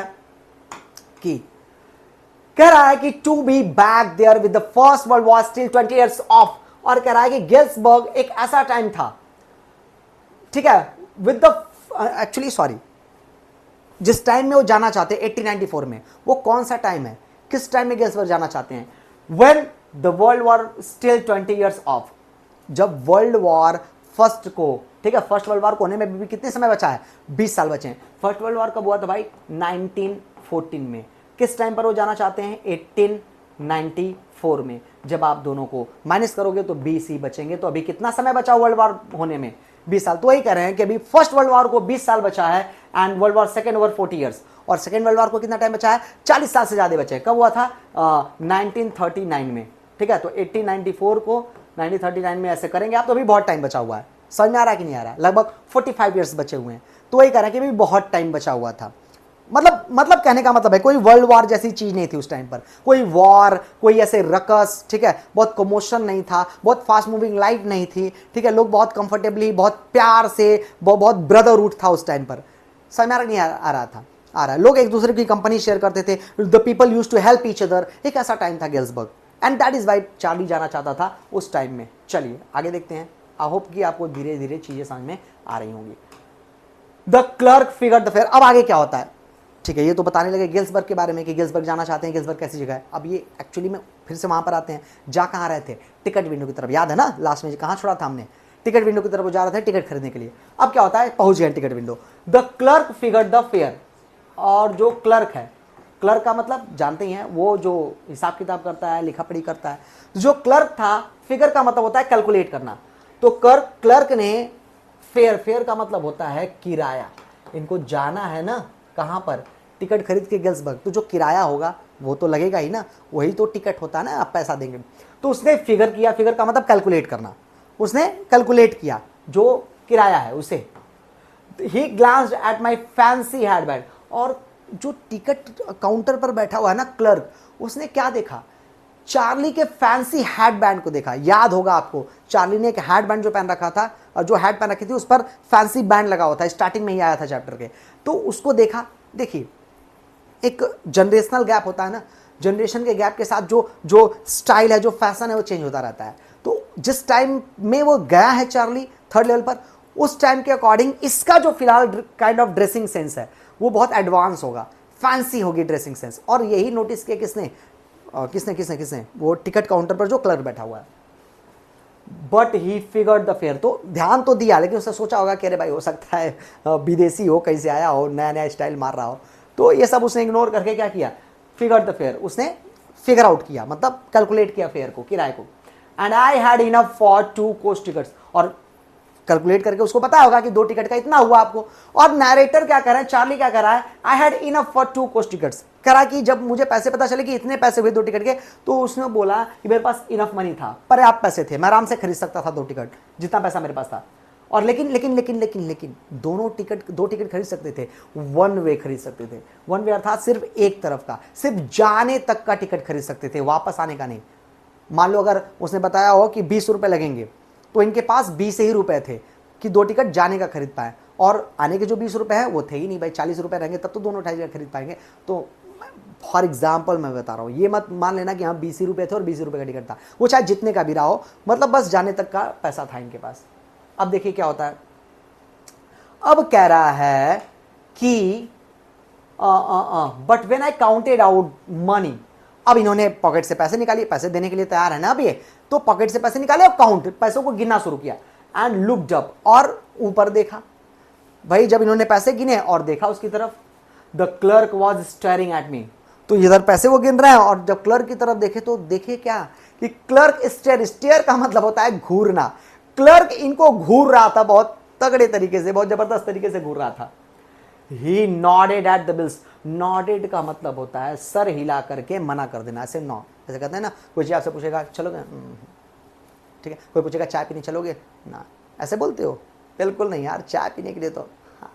है कि to be back there with the first world war still 20 years off. और कह रहा है कि गेल्सबर्ग एक ऐसा टाइम था, ठीक है, विद द एक्चुअली सॉरी, जिस टाइम में वो जाना चाहते हैं 1894 में, वो कौन सा टाइम है, किस टाइम में गेल्सबर्ग जाना चाहते हैं? When the world war still 20 years of, जब वर्ल्ड वॉर फर्स्ट को, ठीक है, फर्स्ट वर्ल्ड वॉर को होने में भी कितने समय बचा है, 20 साल बचे हैं। फर्स्ट वर्ल्ड वॉर कब हुआ था भाई, 1914 में। किस टाइम पर वो जाना चाहते हैं, 1894 में। जब आप दोनों को माइनस करोगे तो 20 ही बचेंगे। तो अभी कितना समय बचा वर्ल्ड वॉर होने में, 20 साल। तो वही कह रहे हैं कि अभी फर्स्ट वर्ल्ड वॉर को 20 साल बचा है and world war second over 40 years. और सेकेंड वर्ल्ड वॉर को कितना टाइम बचा है, 40 साल से ज्यादा बचे हैं। कब हुआ था, 1939 में, ठीक है। तो 1894 को 1939 में ऐसे करेंगे आप, तो अभी बहुत टाइम बचा हुआ है। समझ में आ रहा है कि नहीं आ रहा है? लगभग 45 ईयर्स बचे हुए हैं। तो वही कह रहे हैं कि अभी बहुत टाइम बचा हुआ था। मतलब कहने का मतलब है कोई वर्ल्ड वॉर जैसी चीज नहीं थी उस टाइम पर, कोई वॉर, कोई ऐसे रकस, ठीक है, बहुत कमोशन नहीं था, बहुत फास्ट मूविंग लाइफ नहीं थी, ठीक है। लोग बहुत कंफर्टेबली, बहुत प्यार से, बहुत ब्रदरहुड था उस टाइम पर। समझ में नहीं आ रहा था, आ रहा है। लोग एक दूसरे की कंपनी शेयर करते थे, the people used to help each other. एक ऐसा टाइम था Galesburg, and that is why Charlie जाना चाहता था उस टाइम में। चलिए आगे देखते हैं। आई होप कि आपको धीरे धीरे चीजें समझ में आ रही होंगी। The clerk figure the fair. अब आगे क्या होता है, ठीक है, ये तो बताने लगे गेल्सबर्ग के बारे में कि गेल्सबर्ग जाना चाहते हैं, गेल्सबर्ग कैसी जगह है। अब ये एक्चुअली में फिर से वहां पर आते हैं, जा कहाँ रहे थे, टिकट विंडो की तरफ। याद है ना लास्ट में कहाँ छोड़ा था हमने, टिकट विंडो की तरफ वो जा रहे थे टिकट खरीदने के लिए। अब क्या होता है, पहुंच गए ticket window. The clerk figure the fair. और जो क्लर्क है, क्लर्क का मतलब जानते ही हैं, वो जो हिसाब किताब करता है, लिखा पढ़ी करता है। जो क्लर्क था, फिगर का मतलब होता है कैलकुलेट करना। तो क्लर्क ने फेयर, फेयर का मतलब होता है किराया। इनको जाना है ना कहाँ पर, टिकट खरीद के गेल्सबर्ग, तो जो किराया होगा वो तो लगेगा ही ना, वही तो टिकट होता है ना, आप पैसा देंगे। तो उसने फिगर किया, फिगर का मतलब कैलकुलेट करना। उसने कैलकुलेट किया जो किराया है उसे। He glanced at my fancy handbag. और जो टिकट काउंटर पर बैठा हुआ है ना क्लर्क, उसने क्या देखा, चार्ली के फैंसी हैडबैंड को देखा। याद होगा आपको, चार्ली ने एक हैडबैंड जो पहन रखा था, और जो हैड पहन रखी थी उस पर फैंसी बैंड लगा हुआ था, स्टार्टिंग में ही आया था चैप्टर के। तो उसको देखा। देखिए एक जनरेशनल गैप होता है ना, जनरेशन के गैप के साथ जो स्टाइल है, जो फैशन है, वो चेंज होता रहता है। तो जिस टाइम में वो गया है चार्ली थर्ड लेवल पर, उस टाइम के अकॉर्डिंग इसका जो फिलहाल काइंड ऑफ ड्रेसिंग सेंस है वो बहुत एडवांस होगा, फैंसी होगी ड्रेसिंग सेंस। और यही नोटिस किया किसने, किसने वो टिकट काउंटर पर जो क्लर्क बैठा हुआ है। But he figured the fair. तो ध्यान तो दिया, लेकिन उसने सोचा होगा कि अरे भाई हो सकता है विदेशी हो, कहीं से आया हो, नया नया स्टाइल मार रहा हो। तो ये सब उसने इग्नोर करके क्या किया, फिगर्ड द फेयर। उसने फिगर आउट किया, मतलब कैलकुलेट किया फेयर को, किराए को। And I had enough for 2 coach tickets. और कैलकुलेट करके उसको पता होगा कि 2 टिकट का इतना हुआ आपको। और नैरेटर क्या कर रहा है, चार्ली क्या कर रहा है, I had enough for 2 coach tickets. करा कि जब मुझे पैसे पता चले कि इतने पैसे हुए 2 टिकट के, तो उसने बोला कि मेरे पास इनफ मनी था, पर्याप्त पैसे थे, मैं आराम से खरीद सकता था 2 टिकट, जितना पैसा मेरे पास था। और लेकिन दोनों टिकट 2 टिकट खरीद सकते थे, 1 वे खरीद सकते थे। 1 वे अर्थात सिर्फ एक तरफ का, सिर्फ जाने तक का टिकट खरीद सकते थे, वापस आने का नहीं। मान लो अगर उसने बताया हो कि 20 रुपए लगेंगे, तो इनके पास 20 ही रुपए थे कि 2 टिकट जाने का खरीद पाए, और आने के जो 20 रुपए हैं वो थे ही नहीं भाई, 40 रुपए रहेंगे तब तो दोनों टिकट खरीद पाएंगे। तो फॉर एग्जाम्पल मैं बता रहा हूँ, ये मत मान लेना कि हाँ 20 ही रुपए थे और 20 रुपए का टिकट था, वो चाहे जितने का भी रहा हो, मतलब बस जाने तक का पैसा था इनके पास। अब देखिए क्या होता है, अब कह रहा है कि but when I counted out money, अब इन्होंने पॉकेट से पैसे निकालिए, पैसे देने के लिए तैयार है ना अब ये, तो पॉकेट से पैसे निकाले और काउंट, पैसों को गिनना शुरू किया। एंड लुक्ड अप, और ऊपर देखा भाई, जब इन्होंने पैसे गिने और देखा उसकी तरफ, the clerk was staring at me, तो इधर पैसे वो गिन रहे हैं और जब क्लर्क की तरफ देखे तो देखे क्या कि क्लर्क स्टेयर, स्टेयर का मतलब होता है घूरना, क्लर्क इनको घूर रहा था बहुत तगड़े तरीके से, बहुत जबरदस्त तरीके से घूर रहा था। He nodded at the bills, nodded का मतलब होता है सर हिला करके मना कर देना, ऐसे नॉ, ऐसे कहते हैं ना, कोई आपसे पूछेगा चलोगे, ठीक है, कोई पूछेगा चाय पीने चलोगे ना, ऐसे बोलते हो, बिल्कुल नहीं यार, चाय पीने के लिए तो हाँ,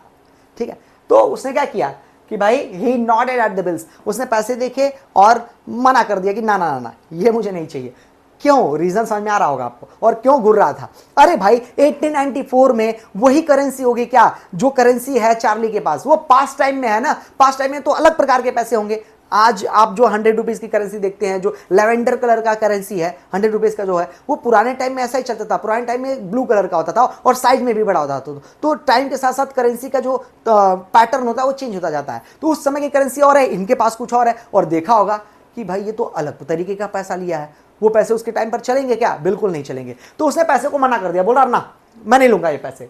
ठीक है। तो उसने क्या किया कि भाई ही नॉडेड एट द बिल्स, उसने पैसे देखे और मना कर दिया कि ना ना ना, ये मुझे नहीं चाहिए। क्यों, रीजन समझ में आ रहा होगा आपको, और क्यों घूर रहा था। अरे भाई 1894 में वही करेंसी होगी क्या जो करेंसी है चार्ली के पास, वो पास्ट टाइम में है ना, पास्ट टाइम में तो अलग प्रकार के पैसे होंगे। आज आप जो 100 रुपीज की करेंसी देखते हैं, जो लेवेंडर कलर का करेंसी है 100 रुपीज का जो है, वो पुराने टाइम में ऐसा ही चलता था, पुराने टाइम में ब्लू कलर का होता था और साइज में भी बड़ा होता था। तो टाइम के साथ साथ करेंसी का जो पैटर्न होता है वो चेंज होता जाता है। तो उस समय की करेंसी और है, इनके पास कुछ और है, और देखा होगा कि भाई ये तो अलग तरीके का पैसा लिया है, वो पैसे उसके टाइम पर चलेंगे क्या, बिल्कुल नहीं चलेंगे। तो उसने पैसे को मना कर दिया, बोला ना मैं नहीं लूंगा ये पैसे।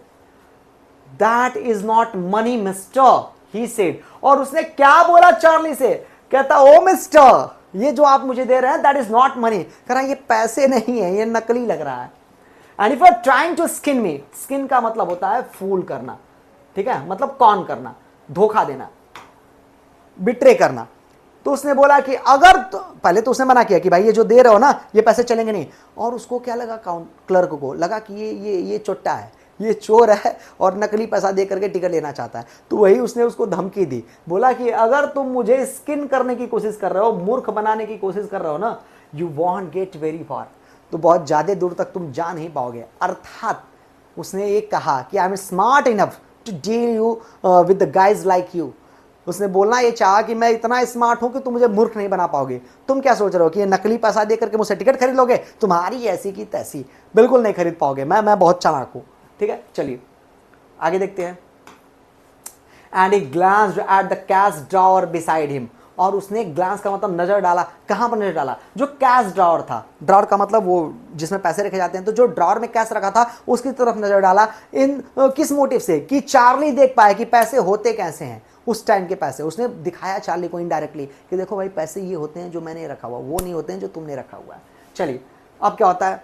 That is not money mister, he said. और उसने क्या बोला चार्ली से, कहता ओ मिस्टर, ये जो आप मुझे दे रहे हैं दैट इज नॉट मनी, कह रहा ये पैसे नहीं है, ये नकली लग रहा है। And if you are trying to skin me, skin का मतलब होता है फूल करना, ठीक है, मतलब कॉन करना, धोखा देना, बिट्रे करना। तो उसने बोला कि अगर तो, पहले तो उसने मना किया कि भाई ये जो दे रहे हो ना ये पैसे चलेंगे नहीं। और उसको क्या लगा, क्लर्क को लगा कि ये चोट्टा है, ये चोर है और नकली पैसा दे करके टिकट लेना चाहता है। तो वही उसने उसको धमकी दी, बोला कि अगर तुम मुझे स्किन करने की कोशिश कर रहे हो, मूर्ख बनाने की कोशिश कर रहे हो ना, you want get very far, तो बहुत ज़्यादा दूर तक तुम जा नहीं पाओगे। अर्थात उसने ये कहा कि I am smart enough to deal you with the guys like you. उसने बोलना ये चाहा कि मैं इतना स्मार्ट हूं कि तुम मुझे मूर्ख नहीं बना पाओगे। तुम क्या सोच रहे हो कि ये नकली पैसा दे करके मुझसे टिकट खरीद लोगे, तुम्हारी ऐसी की तैसी, बिल्कुल नहीं खरीद पाओगे, मैं बहुत चालाक हूं। ठीक है, चलिए आगे देखते हैं। And he glanced at the cash drawer beside him, और उसने ग्लांस का मतलब नजर डाला, कहां पर नजर डाला, जो कैश ड्रॉवर था, ड्रॉवर का मतलब वो जिसमें पैसे रखे जाते हैं, तो जो ड्रॉवर में कैश रखा था उसकी तरफ नजर डाला। इन किस मोटिव से, कि चार्ली देख पाए कि पैसे होते कैसे हैं, उस टाइम के पैसे। उसने दिखाया चार्ली को इनडायरेक्टली कि देखो भाई पैसे ये होते हैं जो मैंने रखा हुआ, वो नहीं होते हैं जो तुमने रखा हुआ है। चलिए अब क्या होता है,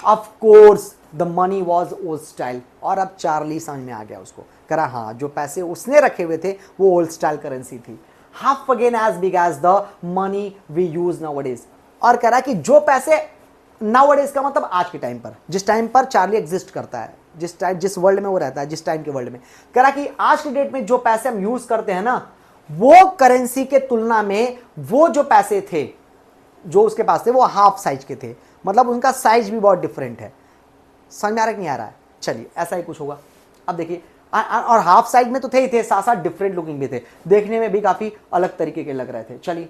of course the money was old style, और अब चार्ली समझ में आ गया उसको, करा हाँ जो पैसे उसने रखे हुए थे वो ओल्ड स्टाइल करेंसी थी, half again as big as the money we use nowadays. और कह रहा कि जो पैसे नाउअडेज का मतलब आज के टाइम पर, जिस टाइम पर चार्ली एग्जिस्ट करता है, जिस वर्ल्ड में वो रहता है, जिस टाइम के वर्ल्ड में, कह रहा कि आज के डेट में जो पैसे हम यूज करते हैं ना, वो करेंसी के तुलना में वो जो पैसे थे जो उसके पास थे वो हाफ साइज के थे, मतलब उनका साइज भी बहुत डिफरेंट है। समझ में आ रहा है कि नहीं आ रहा है? चलिए ऐसा ही कुछ होगा। अब देखिए, और हाफ साइज में तो थे ही थे, साथ साथ डिफरेंट लुकिंग भी थे, देखने में भी काफी अलग तरीके के लग रहे थे। चलिए,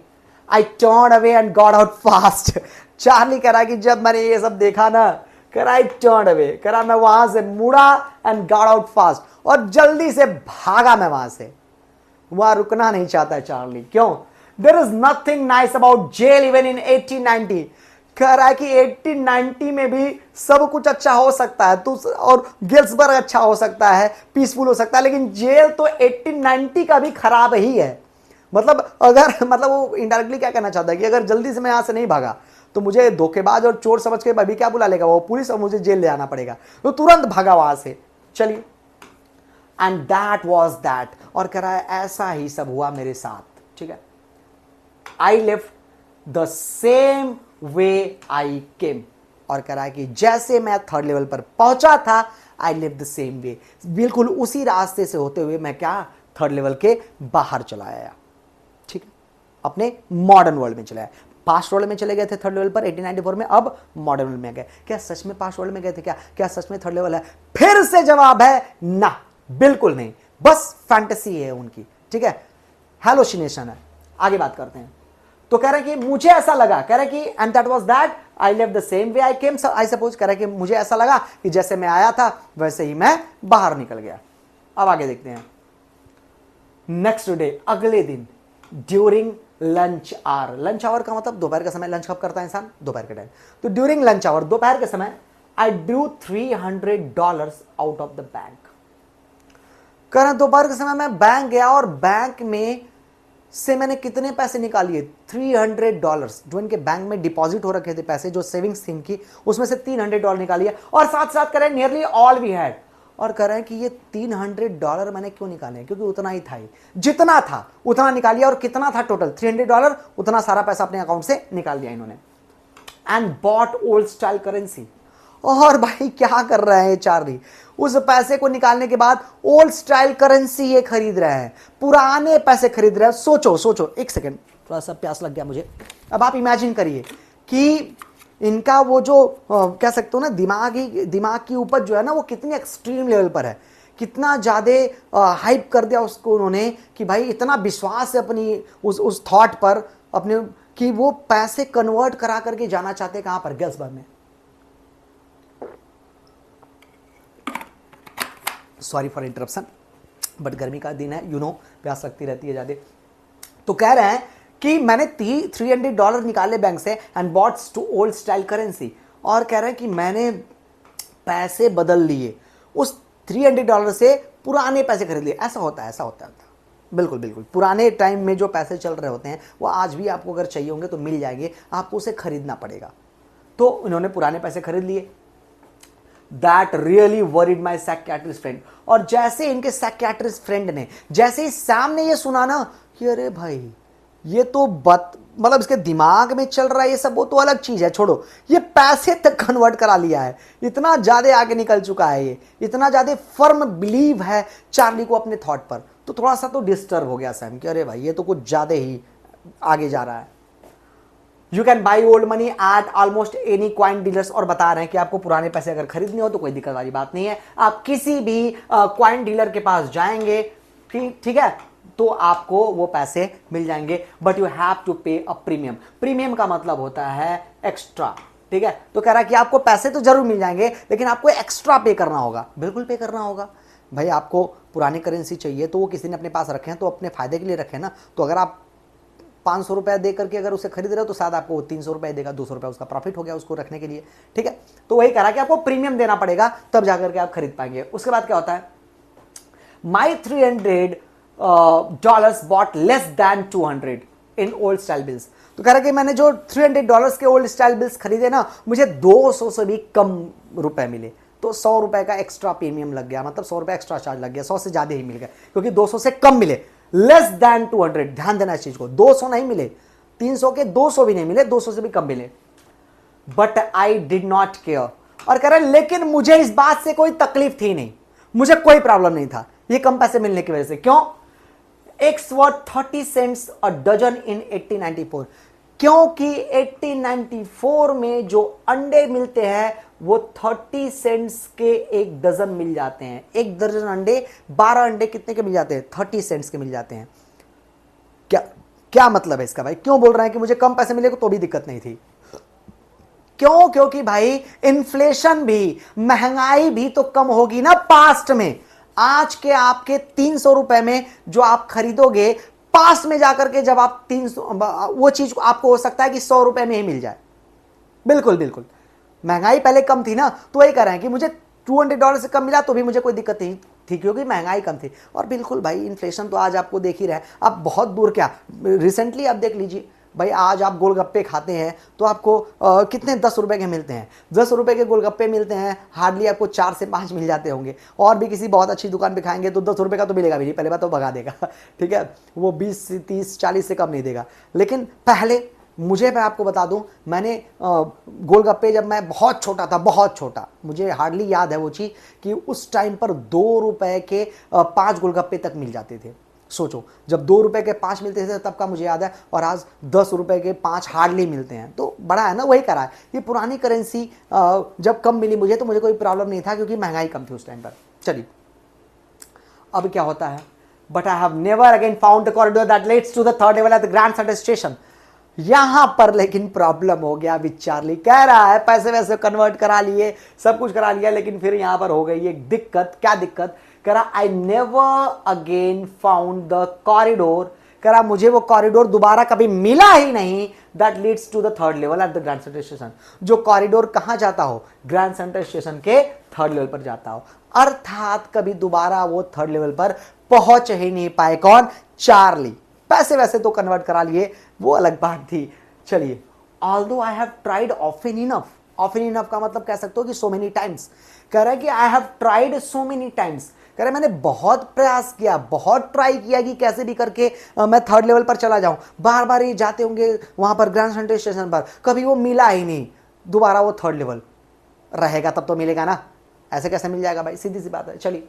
I turn away and got out fast. Charlie कह रहा कि जब मैंने ये सब देखा ना, कह रहा आई टर्न अवे, कह रहा मैं वहां से मुड़ा एंड गॉट आउट फास्ट, और जल्दी से भागा मैं वहां से। वहां रुकना नहीं चाहता है चार्ली, क्यों? There is nothing nice about jail even in 1890। कह रहा है कि 1890 में भी सब कुछ अच्छा हो सकता है, तो और गिल्सबर्ग अच्छा हो सकता है, पीसफुल हो सकता है, लेकिन जेल तो 1890 का भी खराब ही है। मतलब अगर, मतलब वो इनडायरेक्टली क्या कहना चाहता है कि अगर जल्दी से मैं यहां से नहीं भागा तो मुझे धोखेबाज और चोर समझ के अभी क्या बुला लेगा वो पुलिस, और मुझे जेल ले आना पड़ेगा। तो तुरंत भागा वहां से। चलिए, एंड दैट वॉज दैट। और कह रहा है ऐसा ही सब हुआ मेरे साथ, ठीक है। I left the same way I came. और कह रहा है कि जैसे मैं थर्ड लेवल पर पहुंचा था, आई लिव द सेम वे, बिल्कुल उसी रास्ते से होते हुए मैं क्या थर्ड लेवल के बाहर चला आया, ठीक है, अपने मॉडर्न वर्ल्ड में चला आया। पास्ट वर्ल्ड में चले गए थे थर्ड लेवल पर 1894 में, अब मॉडर्न वर्ल्ड में गए। क्या सच में पास्ट वर्ल्ड में गए थे? क्या सच में थर्ड लेवल है? फिर से जवाब है ना, बिल्कुल नहीं, बस फैंटेसी है उनकी, ठीक है, हैलोसिनेशन है। आगे बात करते हैं। तो कह रहे हैं कि मुझे ऐसा लगा, कह रहे हैं कि and that was that I left the same way I came, I suppose, कह रहे हैं कि मुझे ऐसा लगा कि जैसे मैं आया था वैसे ही मैं बाहर निकल गया। अब आगे देखते हैं। नेक्स्ट डे, अगले दिन, during lunch hour. Lunch hour का मतलब दोपहर का समय। लंच कब करता है इंसान? दोपहर के टाइम। तो ड्यूरिंग लंच आवर, दोपहर के समय, I drew $300 out of the bank. कह रहे दोपहर के समय मैं बैंक गया और बैंक में से मैंने कितने पैसे निकालिए? $300, जो इनके बैंक में डिपॉजिट हो रखे थे पैसे, जो सेविंग्स थी इनकी, उसमें से $300 निकालिए। और साथ साथ करें नियरली ऑल वी हैड। और कह रहे हैं कि ये $300 मैंने क्यों निकाले? क्योंकि उतना ही था, जितना था उतना निकालिए। और कितना था टोटल? $300। उतना सारा पैसा अपने अकाउंट से निकाल दिया इन्होंने। And bought old style currency. और भाई क्या कर रहे हैं चार्ली? उस पैसे को निकालने के बाद ओल्ड स्टाइल करेंसी ये खरीद रहे हैं, पुराने पैसे खरीद रहे हैं। सोचो सोचो, एक सेकेंड, थोड़ा सा प्यास लग गया मुझे। अब आप इमेजिन करिए कि इनका वो जो कह सकते हो ना दिमाग की उपज जो है ना, वो कितनी एक्सट्रीम लेवल पर है। कितना ज़्यादा हाइप कर दिया उसको उन्होंने कि भाई इतना विश्वास है अपनी उस थॉट पर अपने, कि वो पैसे कन्वर्ट करा करके जाना चाहते हैं कहाँ पर? गैस भर में। सॉरी फॉर इंटरप्शन, बट गर्मी का दिन है, प्यास लगती रहती है ज़्यादा। तो कह रहे हैं कि मैंने $300 निकाले बैंक से and bought two old style currency. और कह रहे हैं कि मैंने पैसे बदल लिए, उस $300 से पुराने पैसे खरीद लिए। ऐसा होता है। बिल्कुल बिल्कुल, पुराने टाइम में जो पैसे चल रहे होते हैं वो आज भी आपको अगर चाहिए होंगे तो मिल जाएंगे, आपको उसे खरीदना पड़ेगा। तो इन्होंने पुराने पैसे खरीद लिए। That really worried my psychiatrist friend। और जैसे इनके साइकियाट्रिस्ट फ्रेंड ने, जैसे ही सैम ने ये सुना ना कि अरे भाई ये तो मतलब इसके दिमाग में चल रहा है ये सब, वो तो अलग चीज है, छोड़ो, ये पैसे तक कन्वर्ट करा लिया है, इतना ज्यादा आगे निकल चुका है, ये इतना ज्यादा फर्म बिलीव है चार्ली को अपने थॉट पर। तो थोड़ा सा तो डिस्टर्ब हो गया सैम कि अरे भाई ये तो कुछ ज्यादा ही आगे जा रहा है। You can buy old money at almost any coin dealers. और बता रहे हैं कि आपको पुराने पैसे अगर खरीदने हो तो कोई दिक्कत वाली बात नहीं है, आप किसी भी क्वाइन डीलर के पास जाएंगे, ठीक है, तो आपको वो पैसे मिल जाएंगे। बट यू हैव टू पे अ प्रीमियम। प्रीमियम का मतलब होता है एक्स्ट्रा, ठीक है। तो कह रहा है कि आपको पैसे तो जरूर मिल जाएंगे लेकिन आपको एक्स्ट्रा पे करना होगा। बिल्कुल पे करना होगा भाई। आपको पुरानी करेंसी चाहिए तो वो किसी ने अपने पास रखे हैं तो अपने फायदे के लिए रखे हैं ना। तो अगर आप 500 रुपया दे करके अगर उसे खरीद रहे हो तो शायद आपको 300 रुपया देगा, 200 रुपया उसका प्रॉफिट हो गया उसको रखने के लिए, ठीक है। तो वही कह रहा है कि आपको प्रीमियम देना पड़ेगा तब जाकर के आप खरीद पाएंगे। उसके बाद क्या होता है? My $300 bought less than 200 in old style bills. तो कह रहा है कि मैंने जो $300 के ओल्ड स्टाइल बिल्स खरीदे ना, मुझे 200 से भी कम रुपए मिले। तो 100 रुपए का एक्स्ट्रा प्रीमियम लग गया, मतलब 100 रुपए एक्स्ट्रा चार्ज लग गया, 100 से ज्यादा ही मिल गया क्योंकि 200 से कम मिले। लेस दैन 200, ध्यान देना इस चीज को, 200 नहीं मिले, 300 के 200 भी नहीं मिले, 200 से भी कम मिले। But I did not care. और कह रहे लेकिन मुझे इस बात से कोई तकलीफ थी नहीं, मुझे कोई प्रॉब्लम नहीं था ये कम पैसे मिलने की वजह से। क्यों? Eggs were 30 cents a dozen in 1894। क्योंकि 1894 में जो अंडे मिलते हैं वो 30 सेंट्स के एक डजन मिल जाते हैं। एक दर्जन अंडे, 12 अंडे कितने के मिल जाते हैं? 30 सेंट्स के मिल जाते हैं। क्या मतलब है इसका भाई? क्यों बोल रहे हैं कि मुझे कम पैसे मिले तो भी दिक्कत नहीं थी? क्यों? क्योंकि भाई इन्फ्लेशन भी, महंगाई भी तो कम होगी ना पास्ट में। आज के आपके 300 रुपए में जो आप खरीदोगे, पास में जाकर के जब आप 300, वो चीज आपको हो सकता है कि 100 रुपए में ही मिल जाए। बिल्कुल बिल्कुल, महंगाई पहले कम थी ना, तो वही कह रहे हैं कि मुझे $200 से कम मिला तो भी मुझे कोई दिक्कत नहीं थी क्योंकि महंगाई कम थी। और बिल्कुल भाई इन्फ्लेशन तो आज आपको देख ही रहे हैं। अब बहुत दूर क्या, रिसेंटली आप देख लीजिए, भाई आज आप गोलगप्पे खाते हैं तो आपको कितने 10 रुपए के मिलते हैं, 10 रुपए के गोलगप्पे मिलते हैं, हार्डली आपको 4 से 5 मिल जाते होंगे। और भी किसी बहुत अच्छी दुकान पे खाएंगे तो 10 रुपए का तो मिलेगा भी नहीं, पहले बात तो भगा देगा ठीक है, वो 20 से 30 40 से कम नहीं देगा। लेकिन पहले मैं आपको बता दूं, मैंने गोलगप्पे जब मैं बहुत छोटा था, बहुत छोटा, मुझे हार्डली याद है वो चीज़ कि उस टाइम पर 2 रुपए के 5 गोलगप्पे तक मिल जाते थे। सोचो, जब 2 रुपए के 5 मिलते थे तब का मुझे याद है, और आज 10 रुपए के 5 हार्डली मिलते हैं, तो बड़ा है ना, वही करा है। ये पुरानी करेंसी जब कम मिली मुझे तो मुझे कोई प्रॉब्लम नहीं था, क्योंकि महंगाई कम थी उस टाइम पर। चलिए अब क्या होता है, but I have never again found the corridor that leads to the third level at the Grand Central station. यहां पर लेकिन प्रॉब्लम हो गया। विच चार्ली कह रहा है पैसे वैसे कन्वर्ट करा लिए, सब कुछ करा लिया, लेकिन फिर यहां पर हो गई एक दिक्कत। क्या दिक्कत? कह रहा I never again found the corridor, कह रहा मुझे वो कॉरिडोर दोबारा कभी मिला ही नहीं, that leads to the third level at the Grand Central station. जो कॉरिडोर कहां जाता हो? ग्रैंड सेंटर स्टेशन के थर्ड लेवल पर जाता हो। अर्थात कभी दोबारा वो थर्ड लेवल पर पहुंच ही नहीं पाए। कौन? चार्ली। पैसे वैसे तो कन्वर्ट करा लिए, वो अलग बात थी। चलिए, although I have tried often enough, often enough का मतलब कह सकते हो कि सो मेनी टाइम्स। कह रहा है कि I have tried so many times, कह रहे मैंने बहुत प्रयास किया, बहुत ट्राई किया कि कैसे भी करके मैं थर्ड लेवल पर चला जाऊं। बार बार ये जाते होंगे वहां पर ग्रैंड सेंटर स्टेशन पर, कभी वो मिला ही नहीं। दोबारा वो थर्ड लेवल रहेगा तब तो मिलेगा ना, ऐसे कैसे मिल जाएगा भाई, सीधी सी बात है। चलिए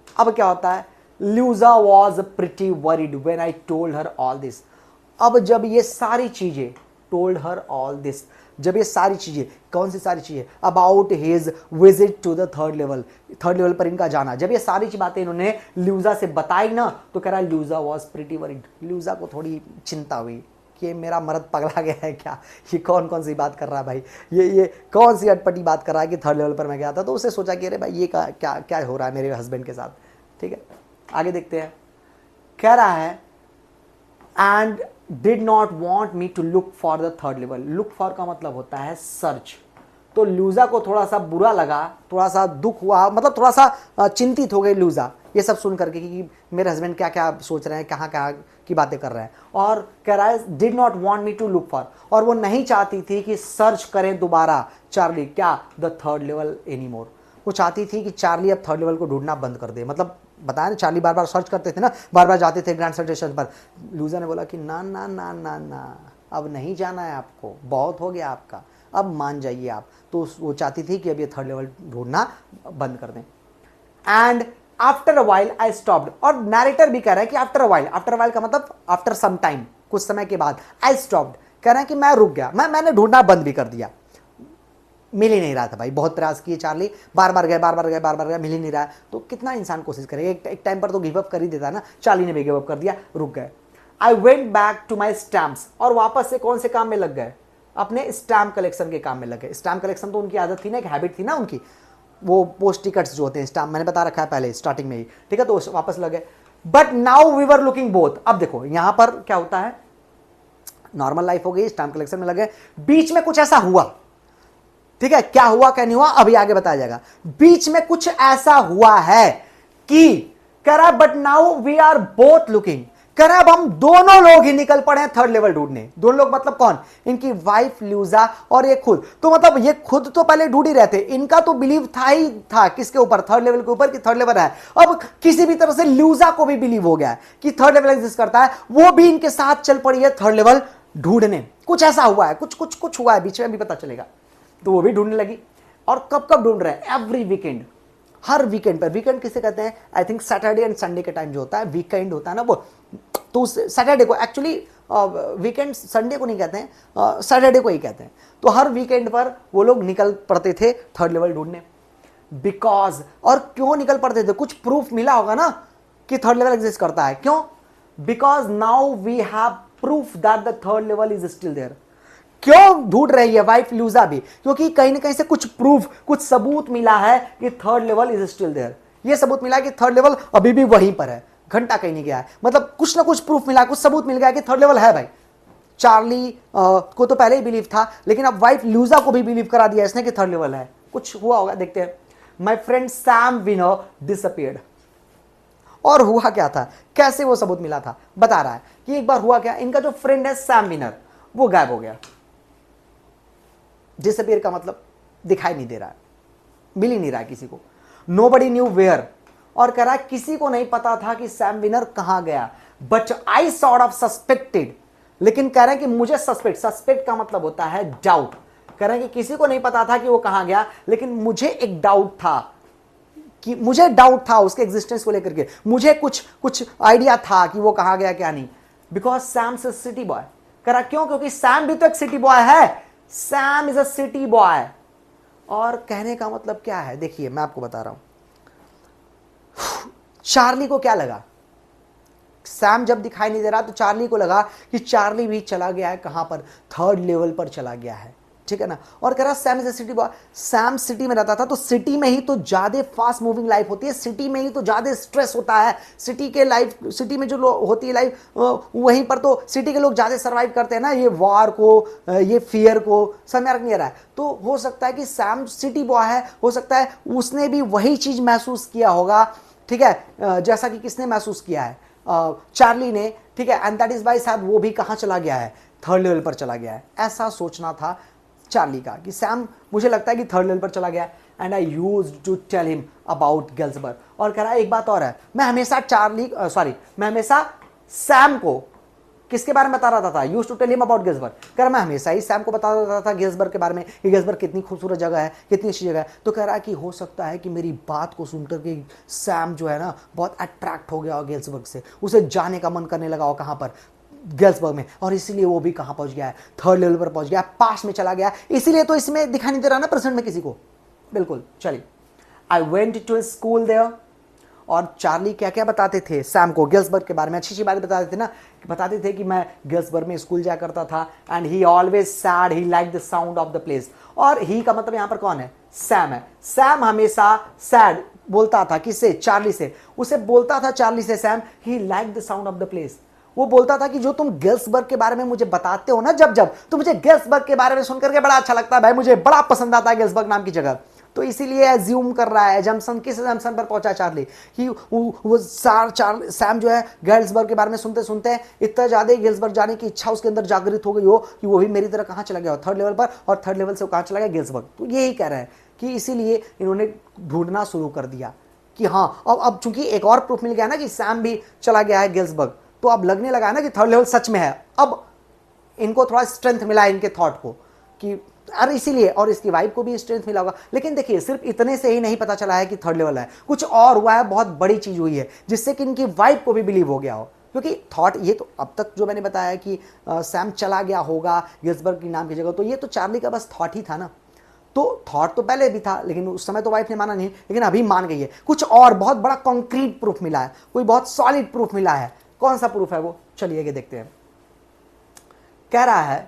अब क्या होता है, Luza was pretty worried when I told her all this। अब जब ये सारी चीजें, told her all this, जब ये सारी चीजें, कौन सी सारी चीजें? About his visit to the third level, third level पर इनका जाना, जब ये सारी बातें इन्होंने ल्यूजा से बताई ना, तो कह रहा है ल्यूजा वॉज प्रिटी वरीड। ल्यूजा को थोड़ी चिंता हुई कि ये मेरा मर्द पगला गया है क्या, ये कौन कौन सी बात कर रहा है भाई, ये कौन सी अटपटी बात कर रहा है कि थर्ड लेवल पर मैं गया था। तो उसने सोचा कि अरे भाई ये क्या क्या हो रहा है मेरे हस्बैंड के साथ। ठीक है, आगे देखते हैं। कह रहा है and did not want me to look for the third level. Look for का मतलब होता है सर्च। तो लूजा को थोड़ा सा बुरा लगा, थोड़ा सा दुख हुआ, मतलब थोड़ा सा चिंतित हो गई लूजा ये सब सुन करके कि मेरे हस्बैंड क्या क्या सोच रहे हैं, कहाँ कहाँ की बातें कर रहे हैं। और कह रहा है did not want me to look for, और वो नहीं चाहती थी कि सर्च करें दोबारा चार्ली, क्या, the third level any more. वो चाहती थी कि चार्ली अब थर्ड लेवल को ढूंढना बंद कर दे। मतलब बताया ना, चार्ली बार बार सर्च करते थे ना, बार बार जाते थे ग्रैंड सेंटर स्टेशन पर। लूजा ने बोला कि ना ना ना ना ना, अब नहीं जाना है आपको, बहुत हो गया आपका, अब मान जाइए आप। तो वो चाहती थी कि अब ये थर्ड लेवल ढूंढना बंद कर दें। And after a while I stopped, और नैरेटर भी कह रहा है कि after a while, after a while का मतलब आफ्टर सम टाइम, कुछ समय के बाद। आई स्टॉप्ड, कह रहे हैं कि मैं रुक गया, मैंने ढूंढना बंद भी कर दिया। मिल ही नहीं रहा था भाई, बहुत प्रयास किए चार्ली, बार बार गए, मिल ही नहीं रहा। तो कितना इंसान कोशिश करेगा, एक टाइम पर तो गिव अप कर ही देता ना। चार्ली ने भी गिव अप कर दिया, रुक गए। I went back to my stamps, और वापस से कौन से काम में लग गए? अपने स्टैम्प कलेक्शन के काम में लगे। स्टैम्प कलेक्शन तो उनकी आदत थी ना, एक हैबिट थी ना उनकी, वो पोस्ट टिकट्स जो होते हैं स्टैम्प, मैंने बता रखा है पहले स्टार्टिंग में ही, ठीक है। तो वापस लगे। But now we were looking both. अब देखो यहां पर क्या होता है, नॉर्मल लाइफ हो गई, स्टैम्प कलेक्शन में लगे, बीच में कुछ ऐसा हुआ, ठीक है। क्या हुआ क्या नहीं हुआ अभी आगे बताया जाएगा। बीच में कुछ ऐसा हुआ है कि कह रहा but now we are both looking, कह रहा अब हम दोनों लोग ही निकल पड़े हैं थर्ड लेवल ढूंढने। दोनों लोग मतलब कौन? इनकी वाइफ ल्यूजा और ये खुद। तो मतलब ये खुद तो पहले ढूंढ ही रहते, इनका तो बिलीव था ही था किसके ऊपर? थर्ड लेवल के ऊपर, कि थर्ड लेवल है। अब किसी भी तरह से ल्यूजा को भी बिलीव हो गया है कि थर्ड लेवल एग्जिस्ट करता है, वो भी इनके साथ चल पड़ी है थर्ड लेवल ढूंढने। कुछ ऐसा हुआ है, कुछ हुआ है, बीच में भी पता चलेगा। तो वो भी ढूंढने लगी। और कब कब ढूंढ रहे हैं? एवरी वीकेंड, हर वीकेंड पर। वीकेंड किसे कहते हैं? I think Saturday and Sunday के टाइम जो होता है वीकेंड होता है ना वो, तो सैटरडे को, एक्चुअली वीकेंड संडे को नहीं कहते हैं, सैटरडे को ही कहते हैं। तो हर वीकेंड पर वो लोग निकल पड़ते थे थर्ड लेवल ढूंढने। बिकॉज, और क्यों निकल पड़ते थे? कुछ प्रूफ मिला होगा ना कि थर्ड लेवल एग्जिस्ट करता है। क्यों? Because now we have proof that the third level is still there. क्यों ढूंढ रही है वाइफ ल्यूजा भी? क्योंकि कहीं ना कहीं से कुछ प्रूफ, कुछ सबूत मिला है कि third level is still there. ये सबूत मिला है कि थर्ड लेवल अभी भी वहीं पर है, घंटा कहीं नहीं गया है। मतलब कुछ ना कुछ प्रूफ मिला, कुछ सबूत मिल गया कि थर्ड लेवल है भाई। चार्ली को तो पहले ही बिलीव था, लेकिन अब वाइफ ल्यूजा को भी बिलीव करा दिया इसने कि थर्ड लेवल है। कुछ हुआ होगा, देखते हैं। My friend Sam winner disappeared, और हुआ क्या था, कैसे वो सबूत मिला था, बता रहा है कि एक बार हुआ क्या, इनका जो फ्रेंड है सैम विनर वो गायब हो गया। डिसअपीयर का मतलब दिखाई नहीं दे रहा है, मिल ही नहीं रहा है किसी को, नोबडी न्यू वेयर। और कह रहा है किसी को नहीं पता था कि सैम विनर कहां गया, but I sort of suspected. लेकिन कह रहे हैं कि मुझे सस्पेक्ट का मतलब होता है डाउट। कह रहे हैं कि किसी को नहीं पता था कि वो कहां गया, लेकिन मुझे एक डाउट था, कि मुझे डाउट था उसके एग्जिस्टेंस को लेकर के, मुझे कुछ आइडिया था कि वो कहां गया क्या नहीं, because Sam is city boy. कह रहा क्यों, क्योंकि सैम भी तो एक सिटी बॉय है, Sam is a city boy. और कहने का मतलब क्या है, देखिए मैं आपको बता रहा हूं। चार्ली को क्या लगा, सैम जब दिखाई नहीं दे रहा तो चार्ली को लगा कि चार्ली भी चला गया है, कहां पर, थर्ड लेवल पर चला गया है, ठीक है ना। और कह रहा Sam is a city boy, Sam city में रहता था, तो सिटी में ही तो ज्यादा फास्ट मूविंग लाइफ होती है, सिटी में ही तो ज्यादा स्ट्रेस होता है, सिटी में जो होती है लाइफ, वहीं पर तो सिटी के लोग ज्यादा सर्वाइव करते हैं ना, ये वॉर को, ये फियर को, समझ नहीं आ रहा है। तो हो सकता है कि सैम सिटी बॉय है, हो सकता है उसने भी वही चीज महसूस किया होगा, ठीक है, जैसा कि किसने महसूस किया है, चार्ली ने, ठीक है। एंड दैट इज वाई शायद वो भी कहां चला गया है, थर्ड लेवल पर चला गया है। ऐसा सोचना था चार्ली का कि सैम मुझे लगता है कि थर्ड लेवल पर चला गया है, and I used to tell him about Galesburg. और कह रहा है एक बात और है, मैं हमेशा सैम को किसके बारे में बता रहा था, used to tell him about Galesburg. कह रहा मैं हमेशा ही सैम को बता रहा था गेल्सबर्ग के बारे में, कि गेल्सबर्ग कितनी खूबसूरत जगह है, कितनी अच्छी जगह है। तो कह रहा है कि हो सकता है कि मेरी बात को सुनकर के सैम जो है ना बहुत अट्रैक्ट हो गया हो गेल्सबर्ग से, उसे जाने का मन करने लगा हो, कहां पर, गेल्सबर्ग में। और इसीलिए वो भी कहां पहुंच गया है, थर्ड लेवल पर पहुंच गया, पास में चला गया। इसीलिए तो इसमें दिखाई नहीं दे रहा ना प्रेजेंट में किसी को, बिल्कुल। चलिए, I went to school there. और चार्ली क्या क्या बताते थे सैम को गेल्सबर्ग के बारे में, अच्छी अच्छी बातें बताते थे ना, बताते थे कि मैं गेल्सबर्ग में स्कूल जाया करता था, and he always sad, he like the sound of the place. और ही का मतलब यहां पर कौन है, सैम है। सैम हमेशा सैड बोलता था, किससे, चार्ली से। उसे बोलता था चार्ली से Sam, he like the sound of the place. वो बोलता था कि जो तुम गेल्सबर्ग के बारे में मुझे बताते हो ना, जब जब, तो मुझे गेल्सबर्ग के बारे में सुनकर के बड़ा अच्छा लगता है भाई, मुझे बड़ा पसंद आता है गेल्सबर्ग नाम की जगह। तो इसीलिए एज्यूम कर रहा है, जमसन किस जमसन पर पहुंचा चार्ली, कि वो सैम जो है गेल्सबर्ग के बारे में सुनते सुनते इतना ज्यादा गेल्सबर्ग जाने की इच्छा उसके अंदर जागृत हो गई हो कि वो भी मेरी तरह कहां चला गया हो, थर्ड लेवल पर, और थर्ड लेवल से वो कहां चला गया, गेल्सबर्ग। तो यही कह रहे हैं कि इसीलिए इन्होंने ढूंढना शुरू कर दिया कि हाँ, अब चूंकि एक और प्रूफ मिल गया ना कि सैम भी चला गया है गेल्सबर्ग, तो अब लगने लगा ना कि थर्ड लेवल सच में है। अब इनको थोड़ा स्ट्रेंथ मिला इनके थॉट को, कि अरे इसीलिए, और इसकी वाइफ को भी स्ट्रेंथ मिला होगा। लेकिन देखिए सिर्फ इतने से ही नहीं पता चला है कि थर्ड लेवल है, कुछ और हुआ है, बहुत बड़ी चीज हुई है, जिससे कि इनकी वाइफ को भी बिलीव हो गया हो। क्योंकि थॉट, ये तो अब तक जो मैंने बताया कि सैम चला गया होगा गेल्सबर्ग की नाम की जगह, तो ये तो चार्ली का बस थॉट ही था ना। तो थॉट तो पहले भी था, लेकिन उस समय तो वाइफ ने माना नहीं, लेकिन अभी मान गई है। कुछ और बहुत बड़ा कॉन्क्रीट प्रूफ मिला है, कोई बहुत सॉलिड प्रूफ मिला है। कौन सा प्रूफ है वो, चलिए ये देखते हैं। कह रहा है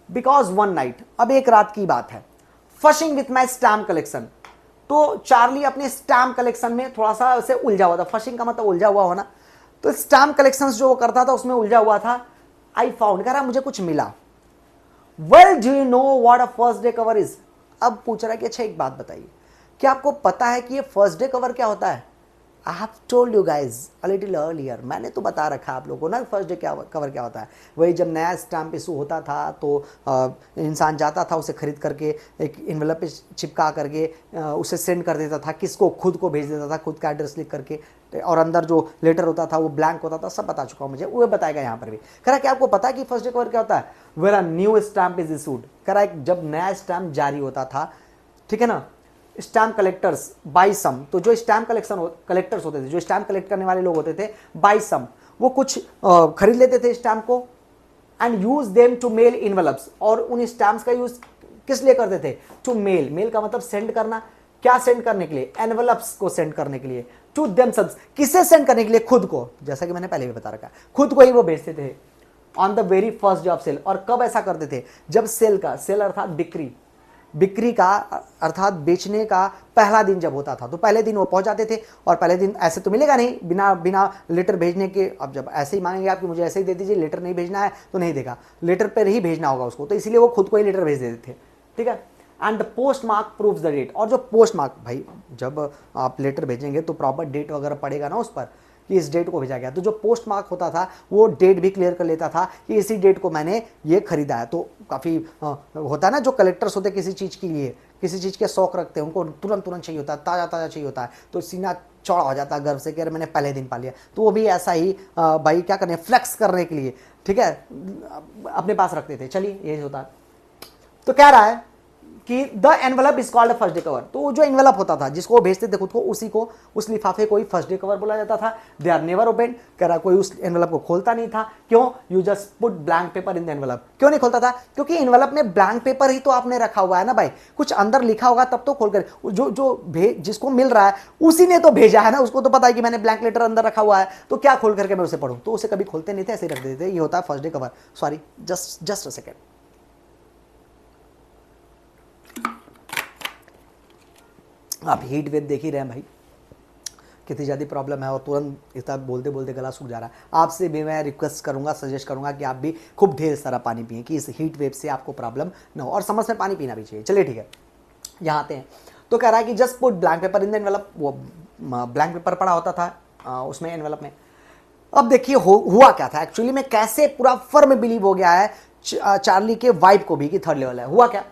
बिकॉज वन नाइट, अब एक रात की बात है, फशिंग विथ माई स्टैम्प कलेक्शन। तो चार्ली अपने स्टैम्प कलेक्शन में थोड़ा सा उसे उलझा हुआ था, फशिंग का मतलब उलझा हुआ होना, तो स्टैम्प कलेक्शंस जो वो करता था उसमें उलझा हुआ था। आई फाउंड, कह रहा मुझे कुछ मिला। Well do you know what a first day cover is. अब पूछ रहा है कि अच्छा एक बात बताइए, क्या आपको पता है कि ये फर्स्ट डे कवर क्या होता है। I have told you guys a little earlier, मैंने तो बता रखा आप लोगों को ना फर्स्ट डे कवर क्या होता है। वही जब नया स्टैम्प इशू होता था तो इंसान जाता था, उसे खरीद करके एक इन्वेलप पे चिपका करके उसे सेंड कर देता था, किसको, खुद को भेज देता था, खुद का एड्रेस लिख करके, और अंदर जो लेटर होता था वो ब्लैंक होता था। सब बता चुका हूँ मुझे, वो बताएगा यहाँ पर भी। कह रहा क्या आपको पता है कि फर्स्ट डे कवर क्या होता है। Where a new stamp is issued, कह रहा है जब नया स्टैम्प जारी होता था, ठीक है ना, स्टैम्प कलेक्टर्स बाई सम, तो जो स्टैम्प कलेक्टर्स होते थे, जो स्टैम्प कलेक्ट करने वाले लोग होते थे, बाई सम, वो कुछ खरीद लेते थे स्टैम्प को, and use them to mail envelopes, और उन स्टैम्प्स का यूज किस लिए करते थे, टू मेल, मेल का मतलब सेंड करना, क्या सेंड करने के लिए, एनवेलप्स को सेंड करने के लिए, टू देमसेल्व्स, किसे सेंड करने के लिए, खुद को, जैसा कि मैंने पहले भी बता रखा, खुद को ही वो भेजते थे on the very first day of sale. और कब ऐसा करते थे, जब सेल का, सेल अर्थात बिक्री का अर्थात बेचने का पहला दिन जब होता था, तो पहले दिन वो पहुंच जाते थे। और पहले दिन ऐसे तो मिलेगा नहीं बिना लेटर भेजने के। अब जब ऐसे ही मांगेंगे आप कि मुझे ऐसे ही दे दीजिए, लेटर नहीं भेजना है, तो नहीं देगा, लेटर पर ही भेजना होगा उसको, तो इसलिए वो खुद को ही लेटर भेज देते थे, ठीक है। And the post mark proves the date, और जो पोस्ट मार्क, भाई जब आप लेटर भेजेंगे तो प्रॉपर डेट वगैरह पड़ेगा ना उस पर, कि इस डेट को भेजा गया। तो जो पोस्ट मार्क होता था वो डेट भी क्लियर कर लेता था कि इसी डेट को मैंने ये खरीदा है। तो काफ़ी होता है ना, जो कलेक्टर्स होते हैं किसी चीज़ के लिए, किसी चीज़ के शौक रखते हैं, उनको तुरंत तुरंत चाहिए होता है, ताज़ा ताज़ा चाहिए होता है, तो सीना चौड़ा हो जाता है गर्व से कि अरे मैंने पहले दिन पा लिया। तो वो भी ऐसा ही भाई क्या करने, फ्लेक्स करने के लिए, ठीक है, अपने पास रखते थे। चलिए ये होता है। तो कह रहा है कि the envelope is called first day cover. तो जो एनवलप होता था जिसको वो भेजते थे खुद को, उसी को, उस लिफाफे को ही फर्स्ट डे कवर बोला जाता था। They are never open. कह रहा कोई उस एनवलप को खोलता नहीं था। क्यों? You just put blank paper in the envelope. क्यों नहीं खोलता था? क्योंकि एनवलप में ब्लैंक पेपर ही तो आपने रखा हुआ है ना भाई, कुछ अंदर लिखा होगा तब तो खोलकर, जिसको मिल रहा है उसी ने तो भेजा है ना, उसको तो पता है कि मैंने ब्लैंक लेटर अंदर रखा हुआ है, तो क्या खोल करके मैं उसे पढ़ूं। तो उसे कभी खोलते नहीं थे, ऐसे रख देते थे। ये होता है first day cover. Sorry, just a second. आप हीट वेव देख ही रहे हैं भाई, कितनी ज़्यादा प्रॉब्लम है, और तुरंत इतना बोलते बोलते गला सूख जा रहा है। आपसे भी मैं रिक्वेस्ट करूंगा, सजेस्ट करूंगा कि आप भी खूब ढेर सारा पानी पिएं, कि इस हीट वेव से आपको प्रॉब्लम ना हो, और समझ में पानी पीना भी चाहिए। चलिए ठीक है, यहाँ आते हैं। तो कह रहा है कि just put blank paper in the envelope. वो ब्लैंक पेपर पड़ा होता था उसमें, एनवेलप में। अब देखिए हुआ क्या था एक्चुअली में, कैसे पूरा फर्म बिलीव हो गया है चार्ली के वाइफ को भी कि थर्ड लेवल है। हुआ क्या?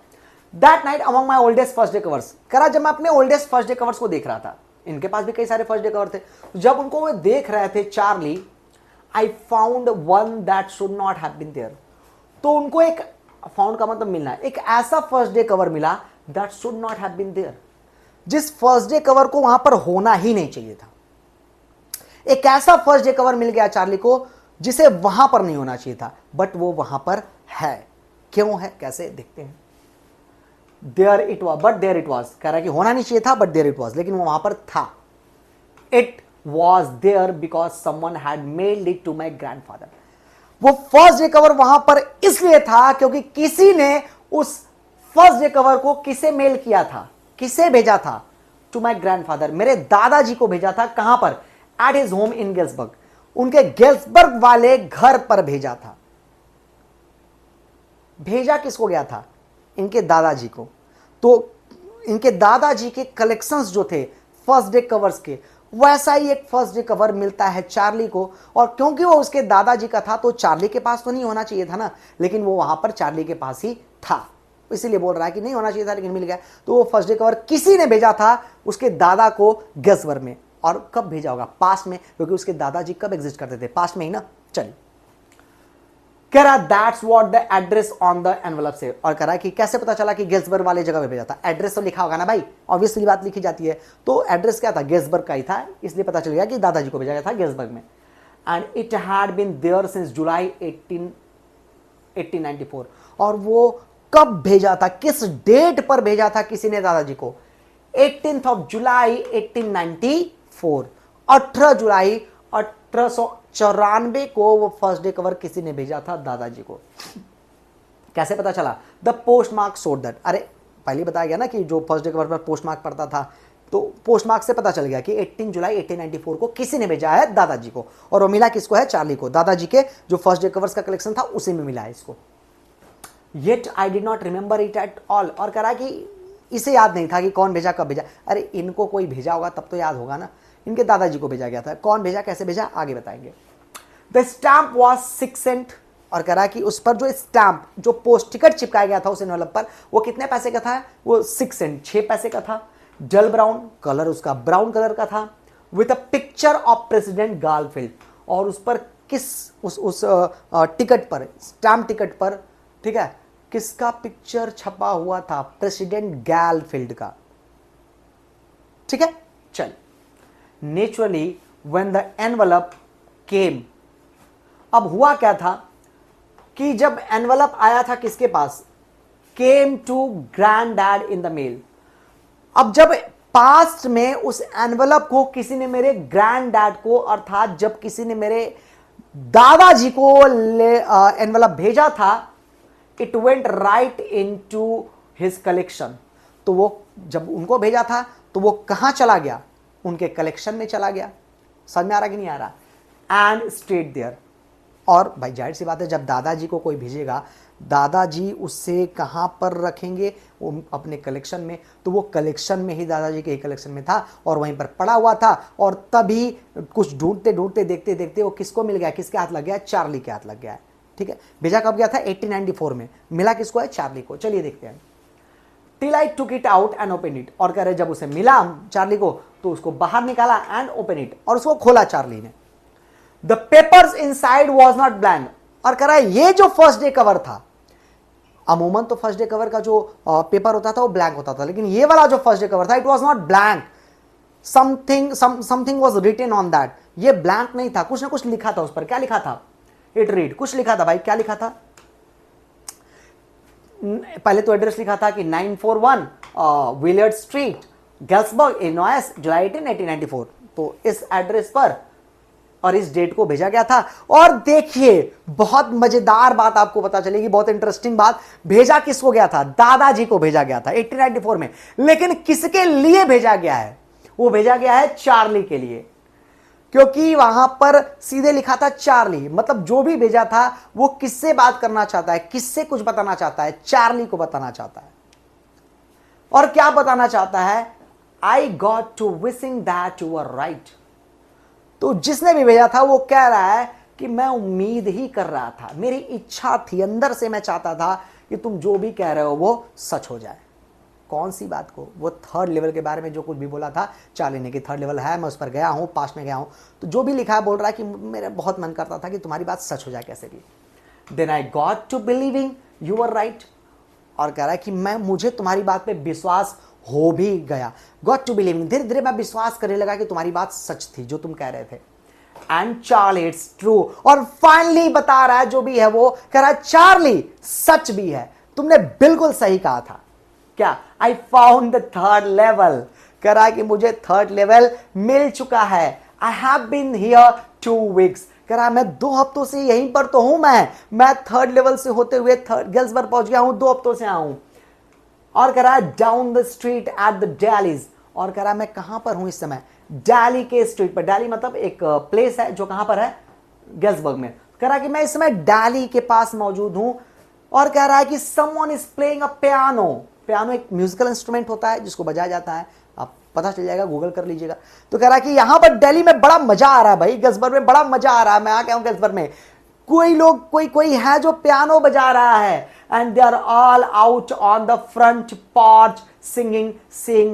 That night among my oldest first day covers. करा जब मैं अपने ओल्डेस्ट फर्स्ट डे कवर्स को देख रहा था, इनके पास भी कई सारे फर्स्ट डे कवर थे, जब उनको वे देख रहे थे Charlie, I found one that should not have been there. तो उनको एक, फाउंड का मतलब मिलना है, एक ऐसा फर्स्ट डे कवर मिला that should not have been there, जिस फर्स्ट डे कवर को वहां पर होना ही नहीं चाहिए था। एक ऐसा फर्स्ट डे कवर मिल गया चार्ली को जिसे वहां पर नहीं होना चाहिए था, बट वो वहां पर है। क्यों है, कैसे, देखते हैं। There it was, but there it was. कह रहा है कि होना नहीं चाहिए था, बट देयर इट वॉज, लेकिन वो वहां पर था। It was there because someone had mailed it to my grandfather. वो फर्स्ट डे कवर वहां पर इसलिए था क्योंकि किसी ने उस फर्स्ट डे कवर को किसे मेल किया था, किसे भेजा था? टू माई ग्रैंडफादर, मेरे दादाजी को भेजा था। कहां पर? At his home in Galesburg. उनके गेल्सबर्ग वाले घर पर भेजा था। भेजा किसको गया था? इनके दादाजी को। तो इनके दादाजी के कलेक्शंस जो थे फर्स्ट डे कवर्स के, वैसा ही एक फर्स्ट डे कवर मिलता है चार्ली को। और क्योंकि वो उसके दादाजी का था, तो चार्ली के पास तो नहीं होना चाहिए था ना, लेकिन वो वहां पर चार्ली के पास ही था, इसीलिए बोल रहा है कि नहीं होना चाहिए था लेकिन मिल गया। तो वो फर्स्ट डे कवर किसी ने भेजा था उसके दादा को गेल्सबर्ग में। और कब भेजा होगा? पास्ट में, क्योंकि उसके दादाजी कब एग्जिस्ट करते थे? पास्ट में ही ना। चलिए, कह रहा that's what the address on the envelope से। और कह रहा है कि कैसे पता चला कि गेल्सबर्ग वाले जगह पे भेजा था? एड्रेस तो लिखा होगा ना भाई, ऑब्वियसली बात लिखी जाती है। तो एड्रेस क्या था? गेल्सबर्ग का ही था, इसलिए पता चल गया कि दादाजी को भेजा गया था गेल्सबर्ग में। And it had been there since July 1894। और वो कब भेजा था, किस डेट पर भेजा था किसी ने दादाजी को? 18 जुलाई 1894, 18 जुलाई 1894 को वो फर्स्ट डे कवर किसी ने भेजा था दादाजी को। कैसे पता चला? The post mark showed that. अरे पहले बताया गया ना कि जो फर्स्ट डे कवर पर पोस्ट मार्क पड़ता था, तो पोस्ट मार्क से पता चल गया कि 18 जुलाई 1894 को किसी ने भेजा है दादाजी को। और वो मिला किसको है? चार्ली को। दादाजी के जो फर्स्ट डे कवर्स का कलेक्शन था उसी में मिला है इसको। Yet I did not remember it at all. और कह रहा कि इसे याद नहीं था कि कौन भेजा, कब भेजा। अरे इनको कोई भेजा होगा तब तो याद होगा ना। इनके दादाजी को भेजा गया था, कौन भेजा, कैसे भेजा, आगे बताएंगे। The stamp was 6 cent. और कह रहा कि उस पर जो स्टैम्प, जो पोस्ट टिकट चिपकाया गया था उस एनवलप पर, वो कितने पैसे का था? वो 6 सेंट, 6 पैसे का था। डल ब्राउन कलर, उसका ब्राउन कलर का था, with a picture of president Garfield. और उस पर किस, उस टिकट पर, स्टैम्प टिकट पर, ठीक है, किसका पिक्चर छपा हुआ था? प्रेसिडेंट गारफील्ड का। ठीक है, चल। नेचुरली व्हेन द एनवलप केम, अब हुआ क्या था कि जब एनवलप आया था किसके पास? Came to grandad in the mail. अब जब पास्ट में उस एनवलप को किसी ने मेरे ग्रैंड डैड को, अर्थात जब किसी ने मेरे दादाजी को एनवलप भेजा था, it went right into his collection. तो वो जब उनको भेजा था तो वो कहां चला गया? उनके कलेक्शन में चला गया। समझ में आ रहा कि नहीं आ रहा? एंड स्टेट देयर, और भाई जाहिर सी बात है, जब दादाजी को कोई भेजेगा, दादाजी उससे कहाँ पर रखेंगे, वो अपने कलेक्शन में। तो वो कलेक्शन में ही, दादाजी के ही कलेक्शन में था और वहीं पर पड़ा हुआ था। और तभी कुछ ढूंढते ढूंढते देखते देखते वो किसको मिल गया, किसके हाथ लग गया, चार्ली के हाथ लग गया है। ठीक है, भेजा कब गया था, 1894 में। मिला किसको है, चार्ली को। चलिए देखते हैं। Till I took it out and open it. और कह रहे जब उसे मिला चार्ली को तो उसको बाहर निकाला एंड ओपन इट, और उसको खोला चार्ली ने। The papers inside was not blank. और कह रहा है ये जो फर्स्ट डे कवर था, अमूमन तो फर्स्ट डे कवर का जो पेपर होता था वो ब्लैंक होता था, लेकिन ये वाला जो फर्स्ट डे कवर था, it was not blank, something was written on that. ये ब्लैंक नहीं था, कुछ ना कुछ लिखा था उस पर। क्या लिखा था, इट रीड, कुछ लिखा था भाई। क्या लिखा था, पहले तो एड्रेस लिखा था कि 941 विलियर्ड स्ट्रीट, गेल्सबर्ग, इलिनॉइस, जुलाई 18, 1894। तो इस एड्रेस पर और इस डेट को भेजा गया था। और देखिए बहुत मजेदार बात आपको पता चलेगी, बहुत इंटरेस्टिंग बात। भेजा किसको गया था, दादाजी को भेजा गया था 1894 में। लेकिन किसके लिए भेजा गया है, वो भेजा गया है चार्ली के लिए, क्योंकि वहां पर सीधे लिखा था चार्ली। मतलब जो भी भेजा था वो किससे बात करना चाहता है, किससे कुछ बताना चाहता है, चार्ली को बताना चाहता है। और क्या बताना चाहता है, I got to wishing that you are right. तो जिसने भी भेजा था वो कह रहा है कि मैं उम्मीद ही कर रहा था, मेरी इच्छा थी, अंदर से मैं चाहता था कि तुम जो भी कह रहे हो वो सच हो जाए। कौन सी बात को, वो थर्ड लेवल के बारे में जो कुछ भी बोला था चार्ली ने कि थर्ड लेवल है, मैं उस पर गया हूं, पास में गया हूं, तो जो भी लिखा है बोल रहा है कि मेरा बहुत मन करता था कि तुम्हारी बात सच हो जाए कैसे भी। Then I got to believing you are right. और कह रहा है कि मुझे तुम्हारी बात पे विश्वास हो भी गया। गॉट टू बिलीविंग, धीरे धीरे मैं विश्वास करने लगा कि तुम्हारी बात सच थी जो तुम कह रहे थे। And Charlie it's true. और फाइनली बता रहा है जो भी है वो, कह रहा है चार्ली सच भी है, तुमने बिल्कुल सही कहा था। क्या, I found the third level. कह रहा है कि मुझे थर्ड लेवल मिल चुका है। I have been here 2 weeks. कह रहा है मैं 2 हफ्तों से यहीं पर तो हूं। मैं थर्ड लेवल से होते हुए थर्ड गेल्सबर्ग पहुंच गया हूं, 2 हफ्तों से आया हूं। और कह रहा है down the street at the dailies. और कह रहा है मैं कहां पर हूं इस समय, डेली के स्ट्रीट पर। डेली मतलब एक प्लेस है जो कहां पर है, गेल्सबर्ग में। कह रहा है कि मैं इस समय डेली के पास मौजूद हूं। और कह रहा है कि someone is playing a piano. Piano एक म्यूजिकल इंस्ट्रूमेंट होता है जिसको बजाया जाता है, आप पता चल जाएगा, गूगल कर लीजिएगा। तो कह रहा है कि यहां पर दिल्ली में बड़ा मजा आ रहा है भाई, गेल्सबर्ग में बड़ा मजा आ रहा है, मैं आ गया हूं गेल्सबर्ग में। कोई लोग कोई है जो पियानो बजा रहा है। And they are all out on the front porch singing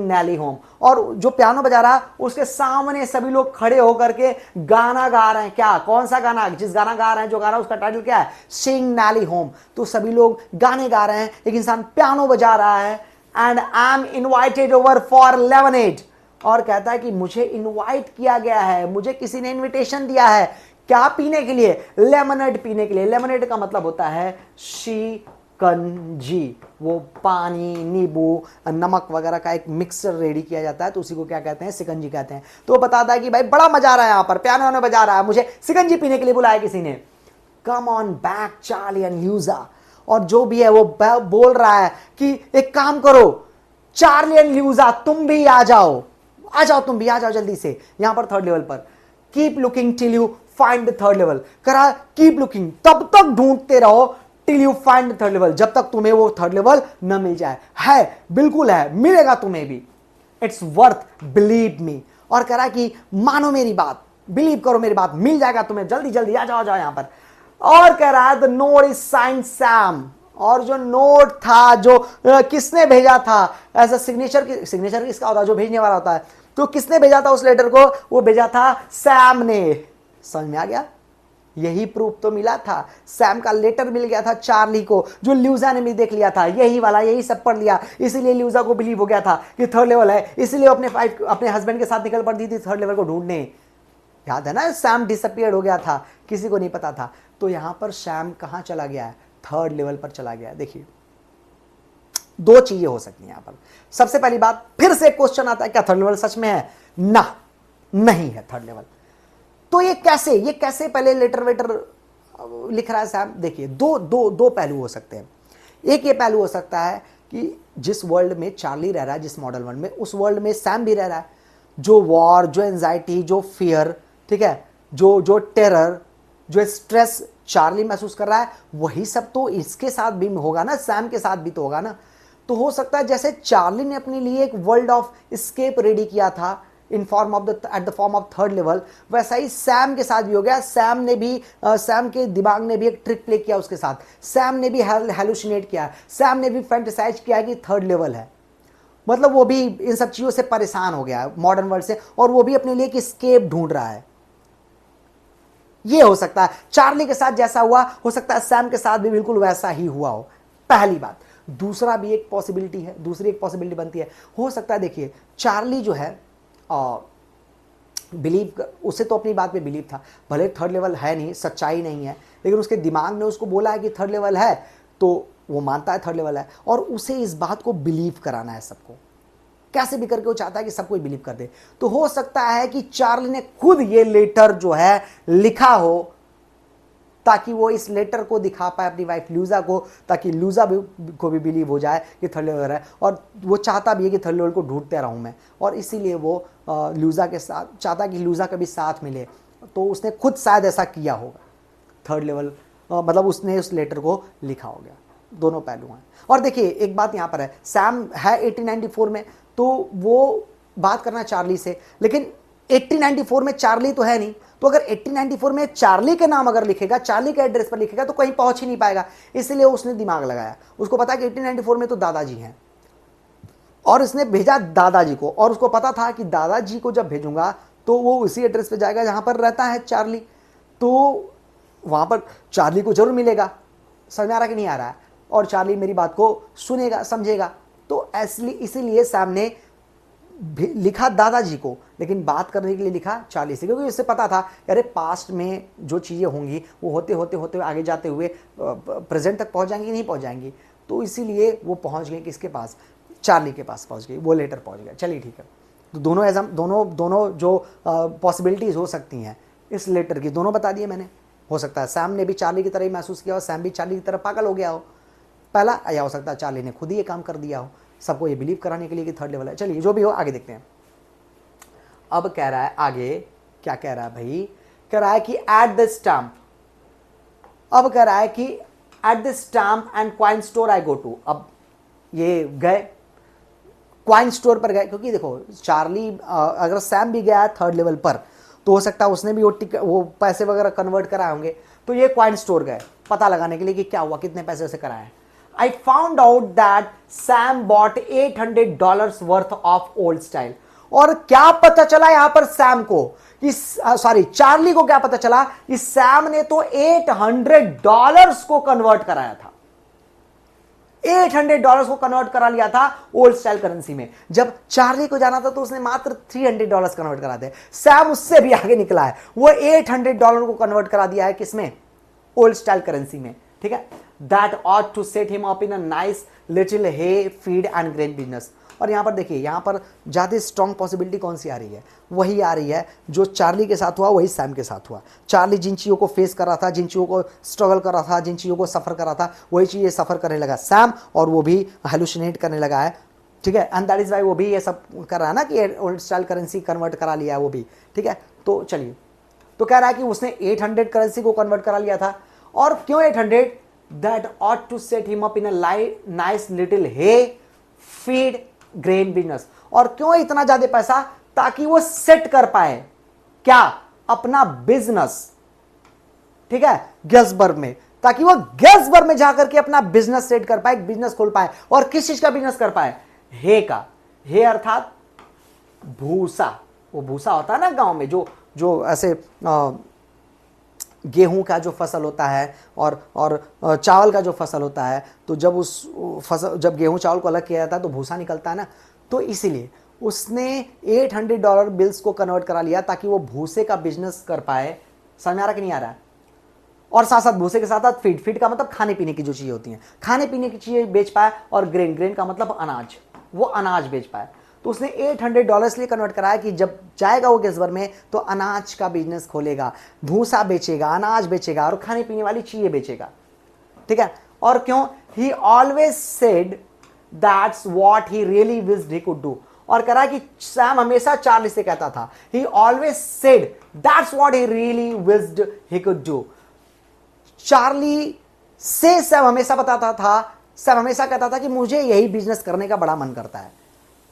Nellie home. और जो पियानो बजा रहा है उसके सामने सभी लोग खड़े होकर के गाना गा रहे हैं। क्या, कौन सा गाना, जिस गाना गा रहे हैं, जो गाना उसका टाइटल क्या है, सिंग नेली होम। तो सभी लोग गाने गा रहे हैं, एक इंसान पियानो बजा रहा है। And I am invited over for lemonade. और कहता है कि मुझे इनवाइट किया गया है, मुझे किसी ने इनविटेशन दिया है। क्या पीने के लिए, लेमनेड पीने के लिए। लेमनेड का मतलब होता है शिकंजी, वो पानी, नींबू, नमक वगैरह का एक मिक्सचर रेडी किया जाता है, तो उसी को क्या कहते हैं, शिकंजी कहते हैं। तो वो बताता है कि भाई बड़ा मजा आ रहा है यहाँ पर, पियानो ने बजा रहा है, मुझे शिकंजी पीने के लिए बुलाया किसी ने। Come on back Charley and Louisa. और जो भी है वो बोल रहा है कि एक काम करो चार्ली एंड ल्यूजा, तुम भी आ जाओ तुम भी आ जाओ जल्दी से यहां पर थर्ड लेवल पर। Keep looking till you find the third level. करा कीप लुकिंग, तब तक ढूंढते रहो, till you find the third level, जब तक तुम्हें वो थर्ड लेवल न मिल जाए। है, बिल्कुल है, मिलेगा तुम्हें भी। It's worth, believe me. और करा कि मानो मेरी बात, बिलीव करो मेरी बात, मिल जाएगा तुम्हें, जल्दी जल्दी आ जाओ यहां पर। और कह रहा है the note is sine Sam. और जो नोट था, जो किसने भेजा था, एज अ सिग्नेचर किसका होता है, जो भेजने वाला होता है, तो किसने भेजा था उस लेटर को, वो भेजा था सैम ने। समझ में आ गया, यही प्रूफ तो मिला था। सैम का लेटर मिल गया था चार्ली को, जो ल्यूजा ने भी देख लिया था, यही वाला, यही सब पढ़ लिया। इसीलिए ल्यूजा को बिलीव हो गया था कि थर्ड लेवल है, इसीलिए अपने हस्बैंड के साथ निकल पड़ती थी थर्ड लेवल को ढूंढने। याद है ना, सैम डिसअपियर्ड हो गया था, किसी को नहीं पता था। तो यहां पर सैम कहां चला गया है, थर्ड लेवल पर चला गया है। देखिए 2 चीजें हो सकती हैं यहां पर। सबसे पहली बात, फिर से क्वेश्चन आता है क्या थर्ड लेवल सच में है, ना, नहीं है थर्ड लेवल। तो ये कैसे पहले लेटर वेटर लिख रहा है सैम। देखिए दो पहलू हो सकते हैं। एक ये पहलू हो सकता है कि जिस वर्ल्ड में चार्ली रह रहा है, जिस मॉडल वर्ल्ड में, उस वर्ल्ड में सैम भी रह रहा है। जो वॉर, जो एंजाइटी, जो फियर, ठीक है, जो टेरर, जो स्ट्रेस चार्ली महसूस कर रहा है वही सब तो इसके साथ भी होगा ना, सैम के साथ भी तो होगा ना। तो हो सकता है जैसे चार्ली ने अपने लिए एक वर्ल्ड ऑफ एस्केप रेडी किया था in form of at the form of third level, वैसा ही सैम के साथ भी हो गया। सैम के दिमाग ने भी एक ट्रिक प्ले किया उसके साथ, सैम ने भी हेलुसिनेट किया, सैम ने भी फैंटेसाइज किया कि थर्ड लेवल है। मतलब वो भी इन सब चीजों से परेशान हो गया है मॉडर्न वर्ल्ड से, और वो भी अपने लिए एक एस्केप ढूंढ रहा है। ये हो सकता है चार्ली के साथ जैसा हुआ, हो सकता है सैम के साथ भी बिल्कुल वैसा ही हुआ हो, पहली बात। दूसरा भी एक पॉसिबिलिटी है, दूसरी एक पॉसिबिलिटी बनती है, हो सकता है देखिए चार्ली जो है बिलीव, उसे तो अपनी बात पे बिलीव था, भले थर्ड लेवल है नहीं, सच्चाई नहीं है, लेकिन उसके दिमाग ने उसको बोला है कि थर्ड लेवल है, तो वो मानता है थर्ड लेवल है, और उसे इस बात को बिलीव कराना है सबको, कैसे भी करके वो चाहता है कि सबको बिलीव कर दे। तो हो सकता है कि चार्ली ने खुद ये लेटर जो है लिखा हो, ताकि वो इस लेटर को दिखा पाए अपनी वाइफ लूजा को, ताकि लूजा को भी बिलीव हो जाए कि थर्ड लेवल है, और वो चाहता भी है कि थर्ड लेवल को ढूंढते रहूं मैं, और इसीलिए वो लूजा के साथ चाहता कि लूजा कभी साथ मिले। तो उसने खुद शायद ऐसा किया होगा, थर्ड लेवल मतलब उसने उस लेटर को लिखा हो गया। दोनों पहलू हैं। और देखिए एक बात यहाँ पर है, सैम है 1894 में, तो वो बात करना चार्ली से, लेकिन 1894 में चार्ली तो है नहीं, तो अगर 1894 में चार्ली के नाम अगर लिखेगा, चार्ली के एड्रेस पर लिखेगा, तो कहीं पहुंच ही नहीं पाएगा। इसलिए उसने दिमाग लगाया, उसको पता है कि 1894 में तो दादाजी हैं, और इसने भेजा दादाजी को, और उसको पता था कि दादाजी को जब भेजूंगा तो वो उसी एड्रेस पे जाएगा जहां पर रहता है चार्ली, तो वहां पर चार्ली को जरूर मिलेगा। समझ में आ रहा कि नहीं आ रहा है? और चार्ली मेरी बात को सुनेगा, समझेगा। तो इसीलिए सैम ने लिखा दादाजी को, लेकिन बात करने के लिए लिखा चार्ली से, क्योंकि उससे पता था अरे पास्ट में जो चीज़ें होंगी वो होते होते आगे जाते हुए प्रेजेंट तक पहुंच जाएंगी, नहीं पहुंच जाएंगी। तो इसीलिए वो पहुंच गए किसके पास, चार्ली के पास पहुंच गई, वो लेटर पहुंच गया। चलिए ठीक है, तो दोनों जो पॉसिबिलिटीज़ हो सकती हैं इस लेटर की, दोनों बता दिए मैंने। हो सकता है सैम ने भी चार्ली की तरह ही महसूस किया और सैम भी चार्ली की तरह पागल हो गया हो पहला, या हो सकता है चार्ली ने खुद ही ये काम कर दिया हो सबको ये बिलीव कराने के लिए कि थर्ड लेवल है। चलिए जो भी हो आगे देखते हैं। अब कह रहा है आगे, क्या कह रहा है भाई, कह रहा है कि एट द स्टैम्प, अब कह रहा है कि at the stamp and coin store I go to. अब ये गए क्वाइन स्टोर पर गए, क्योंकि देखो चार्ली अगर सैम भी गया है थर्ड लेवल पर, तो हो सकता है उसने भी वो पैसे वगैरह कन्वर्ट कराए होंगे। तो ये क्वाइन स्टोर गए पता लगाने के लिए कि क्या हुआ, कितने पैसे उसे कराए। I found out that Sam bought $800 worth of old style। और क्या पता चला यहां पर सैम को, चार्ली को क्या पता चला कि सैम ने तो $800 को कन्वर्ट कराया था, $800 को कन्वर्ट करा लिया था ओल्ड स्टाइल करेंसी में। जब चार्ली को जाना था तो उसने मात्र $300 कन्वर्ट करा दिया। सैम उससे भी आगे निकला है, वो $800 को कन्वर्ट करा दिया है किसमें, ओल्ड स्टाइल करेंसी में। ठीक है, that ought to set him up in a nice little hay feed and grain business। और यहां पर देखिए, यहां पर ज्यादा स्ट्रॉन्ग पॉसिबिलिटी कौन सी आ रही है, वही आ रही है जो चार्ली के साथ हुआ वही सैम के साथ हुआ। चार्ली जिन चीज़ों को फेस कर रहा था, जिन चीज़ों को स्ट्रगल कर रहा था, जिन चीज़ों को सफ़र कर रहा था, वही चीज़ें सफ़र करने लगा सैम, और वो भी हेलुसिनेट करने लगा है। ठीक है, एंड दैट इज़ वाई वो भी ये सब कर रहा है ना कि ओल्ड स्टाइल करेंसी कन्वर्ट करा लिया है वो भी। ठीक है, तो चलिए, तो कह रहा है कि उसने 800 करेंसी को कन्वर्ट करा लिया था। और क्यों 800? That ought to set him up in a nice little hay feed grain business। और क्यों इतना ज्यादा पैसा, ताकि वो सेट कर पाए क्या, अपना बिजनेस। ठीक है, गेल्सबर्ग में, ताकि वो गेल्सबर्ग में जाकर के अपना बिजनेस सेट कर पाए, बिजनेस खोल पाए। और किस चीज का बिजनेस कर पाए, हे का, हे अर्थात भूसा। वो भूसा होता है ना गांव में, जो ऐसे गेहूं का जो फसल होता है और चावल का जो फसल होता है, तो जब गेहूं चावल को अलग किया जाता है तो भूसा निकलता है ना। तो इसीलिए उसने $800 बिल्स को कन्वर्ट करा लिया ताकि वो भूसे का बिजनेस कर पाए। समझ आ रहा कि नहीं आ रहा है? और साथ साथ भूसे के साथ साथ फीड का मतलब खाने पीने की जो चीज़ें होती हैं, खाने पीने की चीज़ें बेच पाए, और ग्रेन का मतलब अनाज, वो अनाज बेच पाए। तो उसने $800 इसलिए कन्वर्ट कराया कि जब जाएगा वो गेल्सबर्ग में तो अनाज का बिजनेस खोलेगा, भूसा बेचेगा, अनाज बेचेगा और खाने पीने वाली चीजें बेचेगा। ठीक है, और क्यों, ही always said that's what he really wished he could do. और कह रहा है कि सैम हमेशा चार्ली से कहता था, ही always said that's what he really wished he could do. Charlie से सैम हमेशा बताता था, सैम हमेशा कहता था कि मुझे यही बिजनेस करने का बड़ा मन करता है।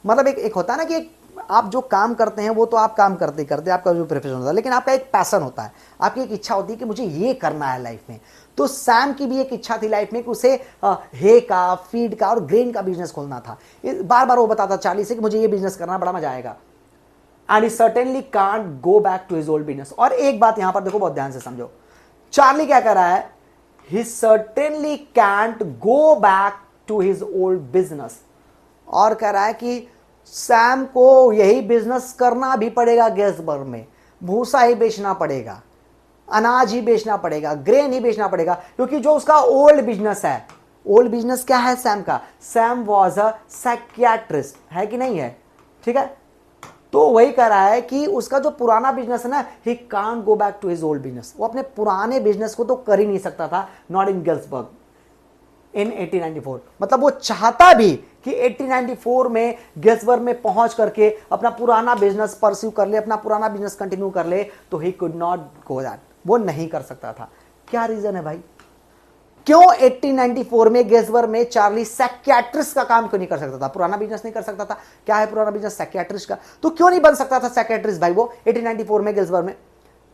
मतलब एक होता है ना कि आप जो काम करते हैं वो तो आप काम करते करते आपका जो प्रोफेशन होता है, लेकिन आपका एक पैशन होता है, आपकी एक इच्छा होती है कि मुझे ये करना है लाइफ में। तो सैम की भी एक इच्छा थी लाइफ में कि उसे हे का, फीड का और ग्रेन का बिजनेस खोलना था। बार बार वो बताता चार्ली से कि मुझे ये बिजनेस करना, बड़ा मजा आएगा। And he certainly can't go back to his old business. और एक बात यहां पर देखो, बहुत ध्यान से समझो, चार्ली क्या कर रहा है, he certainly can't go back to his old business. और कह रहा है कि सैम को यही बिजनेस करना भी पड़ेगा, गेसबर्ग में भूसा ही बेचना पड़ेगा, अनाज ही बेचना पड़ेगा, ग्रेन ही बेचना पड़ेगा, क्योंकि जो उसका ओल्ड बिजनेस है, ओल्ड बिजनेस क्या है सैम का, सैम वॉज अ साइकियाट्रिस्ट, है कि नहीं है, ठीक है। तो वही कह रहा है कि उसका जो पुराना बिजनेस है ना, he can't go back to his old business, वो अपने पुराने बिजनेस को तो कर ही नहीं सकता था, नॉट इन गेल्सबर्ग इन 1894। मतलब वो चाहता भी कि 1894 में गेल्सबर्ग में पहुंच करके अपना पुराना बिजनेस परस्यू कर ले, अपना पुराना बिजनेस कंटिन्यू कर ले, तो he could not go that, वो नहीं कर सकता था। क्या रीजन है भाई, क्यों 1894 में गेल्सबर्ग में चार्ली साइकियाट्रिस्ट का काम क्यों नहीं कर सकता था, पुराना बिजनेस नहीं कर सकता था? क्या है पुराना बिजनेस, साइकियाट्रिस्ट का। तो क्यों नहीं बन सकता था साइकियाट्रिस्ट भाई वो 1894 में गेल्सबर्ग में?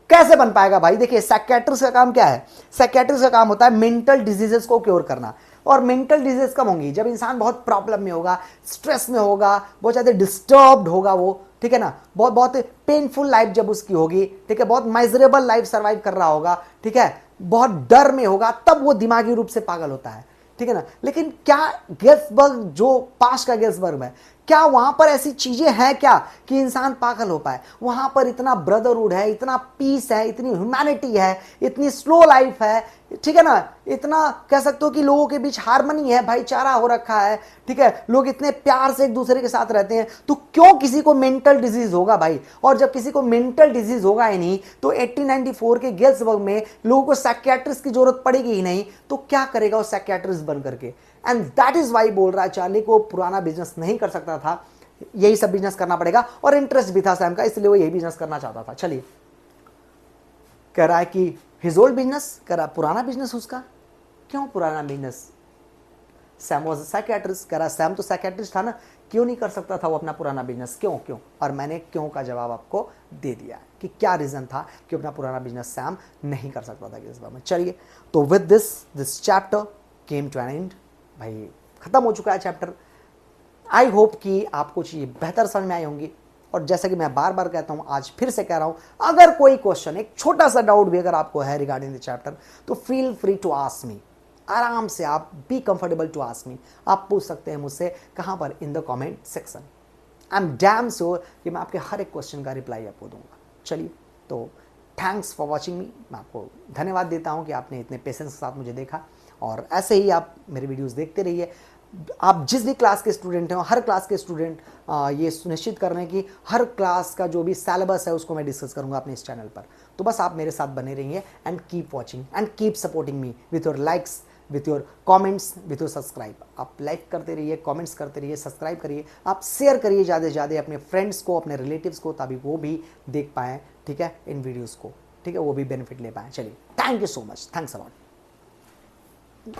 कैसे बन पाएगा भाई? देखिए, साइकियाट्रिस्ट का काम क्या है, साइकियाट्रिस्ट का काम होता है मेंटल डिजीजेस को क्योर करना। और मेंटल डिजीज कब होंगी, जब इंसान बहुत प्रॉब्लम में होगा, स्ट्रेस में होगा, बहुत ज़्यादा डिस्टर्ब्ड होगा वो, ठीक है ना, बहुत बहुत पेनफुल लाइफ जब उसकी होगी, ठीक है, बहुत माइजरेबल लाइफ सर्वाइव कर रहा होगा, ठीक है, बहुत डर में होगा, तब वो दिमागी रूप से पागल होता है, ठीक है ना। लेकिन क्या गेल्सबर्ग, जो पास्ट का गेल्सबर्ग है, क्या वहां पर ऐसी चीजें हैं क्या कि इंसान पागल हो पाए? वहां पर इतना ब्रदरहुड है, इतना पीस है, इतनी ह्यूमैनिटी है, इतनी स्लो लाइफ है, ठीक है ना, इतना कह सकते हो कि लोगों के बीच हार्मनी है, भाईचारा हो रखा है, ठीक है, लोग इतने प्यार से एक दूसरे के साथ रहते हैं। तो क्यों किसी को मेंटल डिजीज होगा भाई? और जब किसी को मेंटल डिजीज होगा ही नहीं, तो 1894 के गेल्सबर्ग में लोगों को साइकियाट्रिस्ट की जरूरत पड़ेगी ही नहीं, तो क्या करेगा वो साइकियाट्रिस्ट बन करके? एंड दैट इज वाई बोल रहा है चार्ली को पुराना बिजनेस नहीं कर सकता था, यही सब बिजनेस करना पड़ेगा। और इंटरेस्ट भी था सैम का, इसलिए वो यही बिजनेस करना चाहता था। चलिए, कह रहा है कि हिज ओल्ड बिजनेस, कह रहा पुराना बिजनेस उसका, क्यों पुराना business? Sam was a psychiatrist, कह रहा सैम तो साइकियाट्रिस्ट था ना, क्यों नहीं कर सकता था वो अपना पुराना बिजनेस? क्यों क्यों? और मैंने क्यों का जवाब आपको दे दिया कि क्या रीजन था कि अपना पुराना बिजनेस सैम नहीं कर सकता था गेल्सबर्ग में। चलिए, तो with this chapter came to an end. भाई खत्म हो चुका है चैप्टर। आई होप कि आपको चीज़ें बेहतर समझ में आई होंगी। और जैसा कि मैं बार बार कहता हूं, आज फिर से कह रहा हूं, अगर कोई क्वेश्चन, एक छोटा सा डाउट भी अगर आपको है रिगार्डिंग द चैप्टर, तो feel free to ask me. आराम से आप be comfortable to ask me, आप पूछ सकते हैं मुझसे। कहां पर? In the comment section. I am damn sure कि मैं आपके हर एक क्वेश्चन का रिप्लाई आपको दूंगा। चलिए, तो थैंक्स फॉर वॉचिंग मी। मैं आपको धन्यवाद देता हूं कि आपने इतने पेशेंस के साथ मुझे देखा, और ऐसे ही आप मेरे वीडियोस देखते रहिए। आप जिस भी क्लास के स्टूडेंट हैं, हर क्लास के स्टूडेंट ये सुनिश्चित कर रहे हैं कि हर क्लास का जो भी सिलेबस है उसको मैं डिस्कस करूंगा अपने इस चैनल पर। तो बस आप मेरे साथ बने रहिए and keep watching and keep supporting me with your likes, with your comments, with your subscribe. आप लाइक करते रहिए, कमेंट्स करते रहिए, सब्सक्राइब करिए, आप शेयर करिए ज़्यादा से ज़्यादा अपने फ्रेंड्स को, अपने रिलेटिव्स को, ताकि वो भी देख पाएँ, ठीक है, इन वीडियोज़ को, ठीक है, वो भी बेनिफिट ले पाएँ। चलिए, thank you so much, thanks a lot.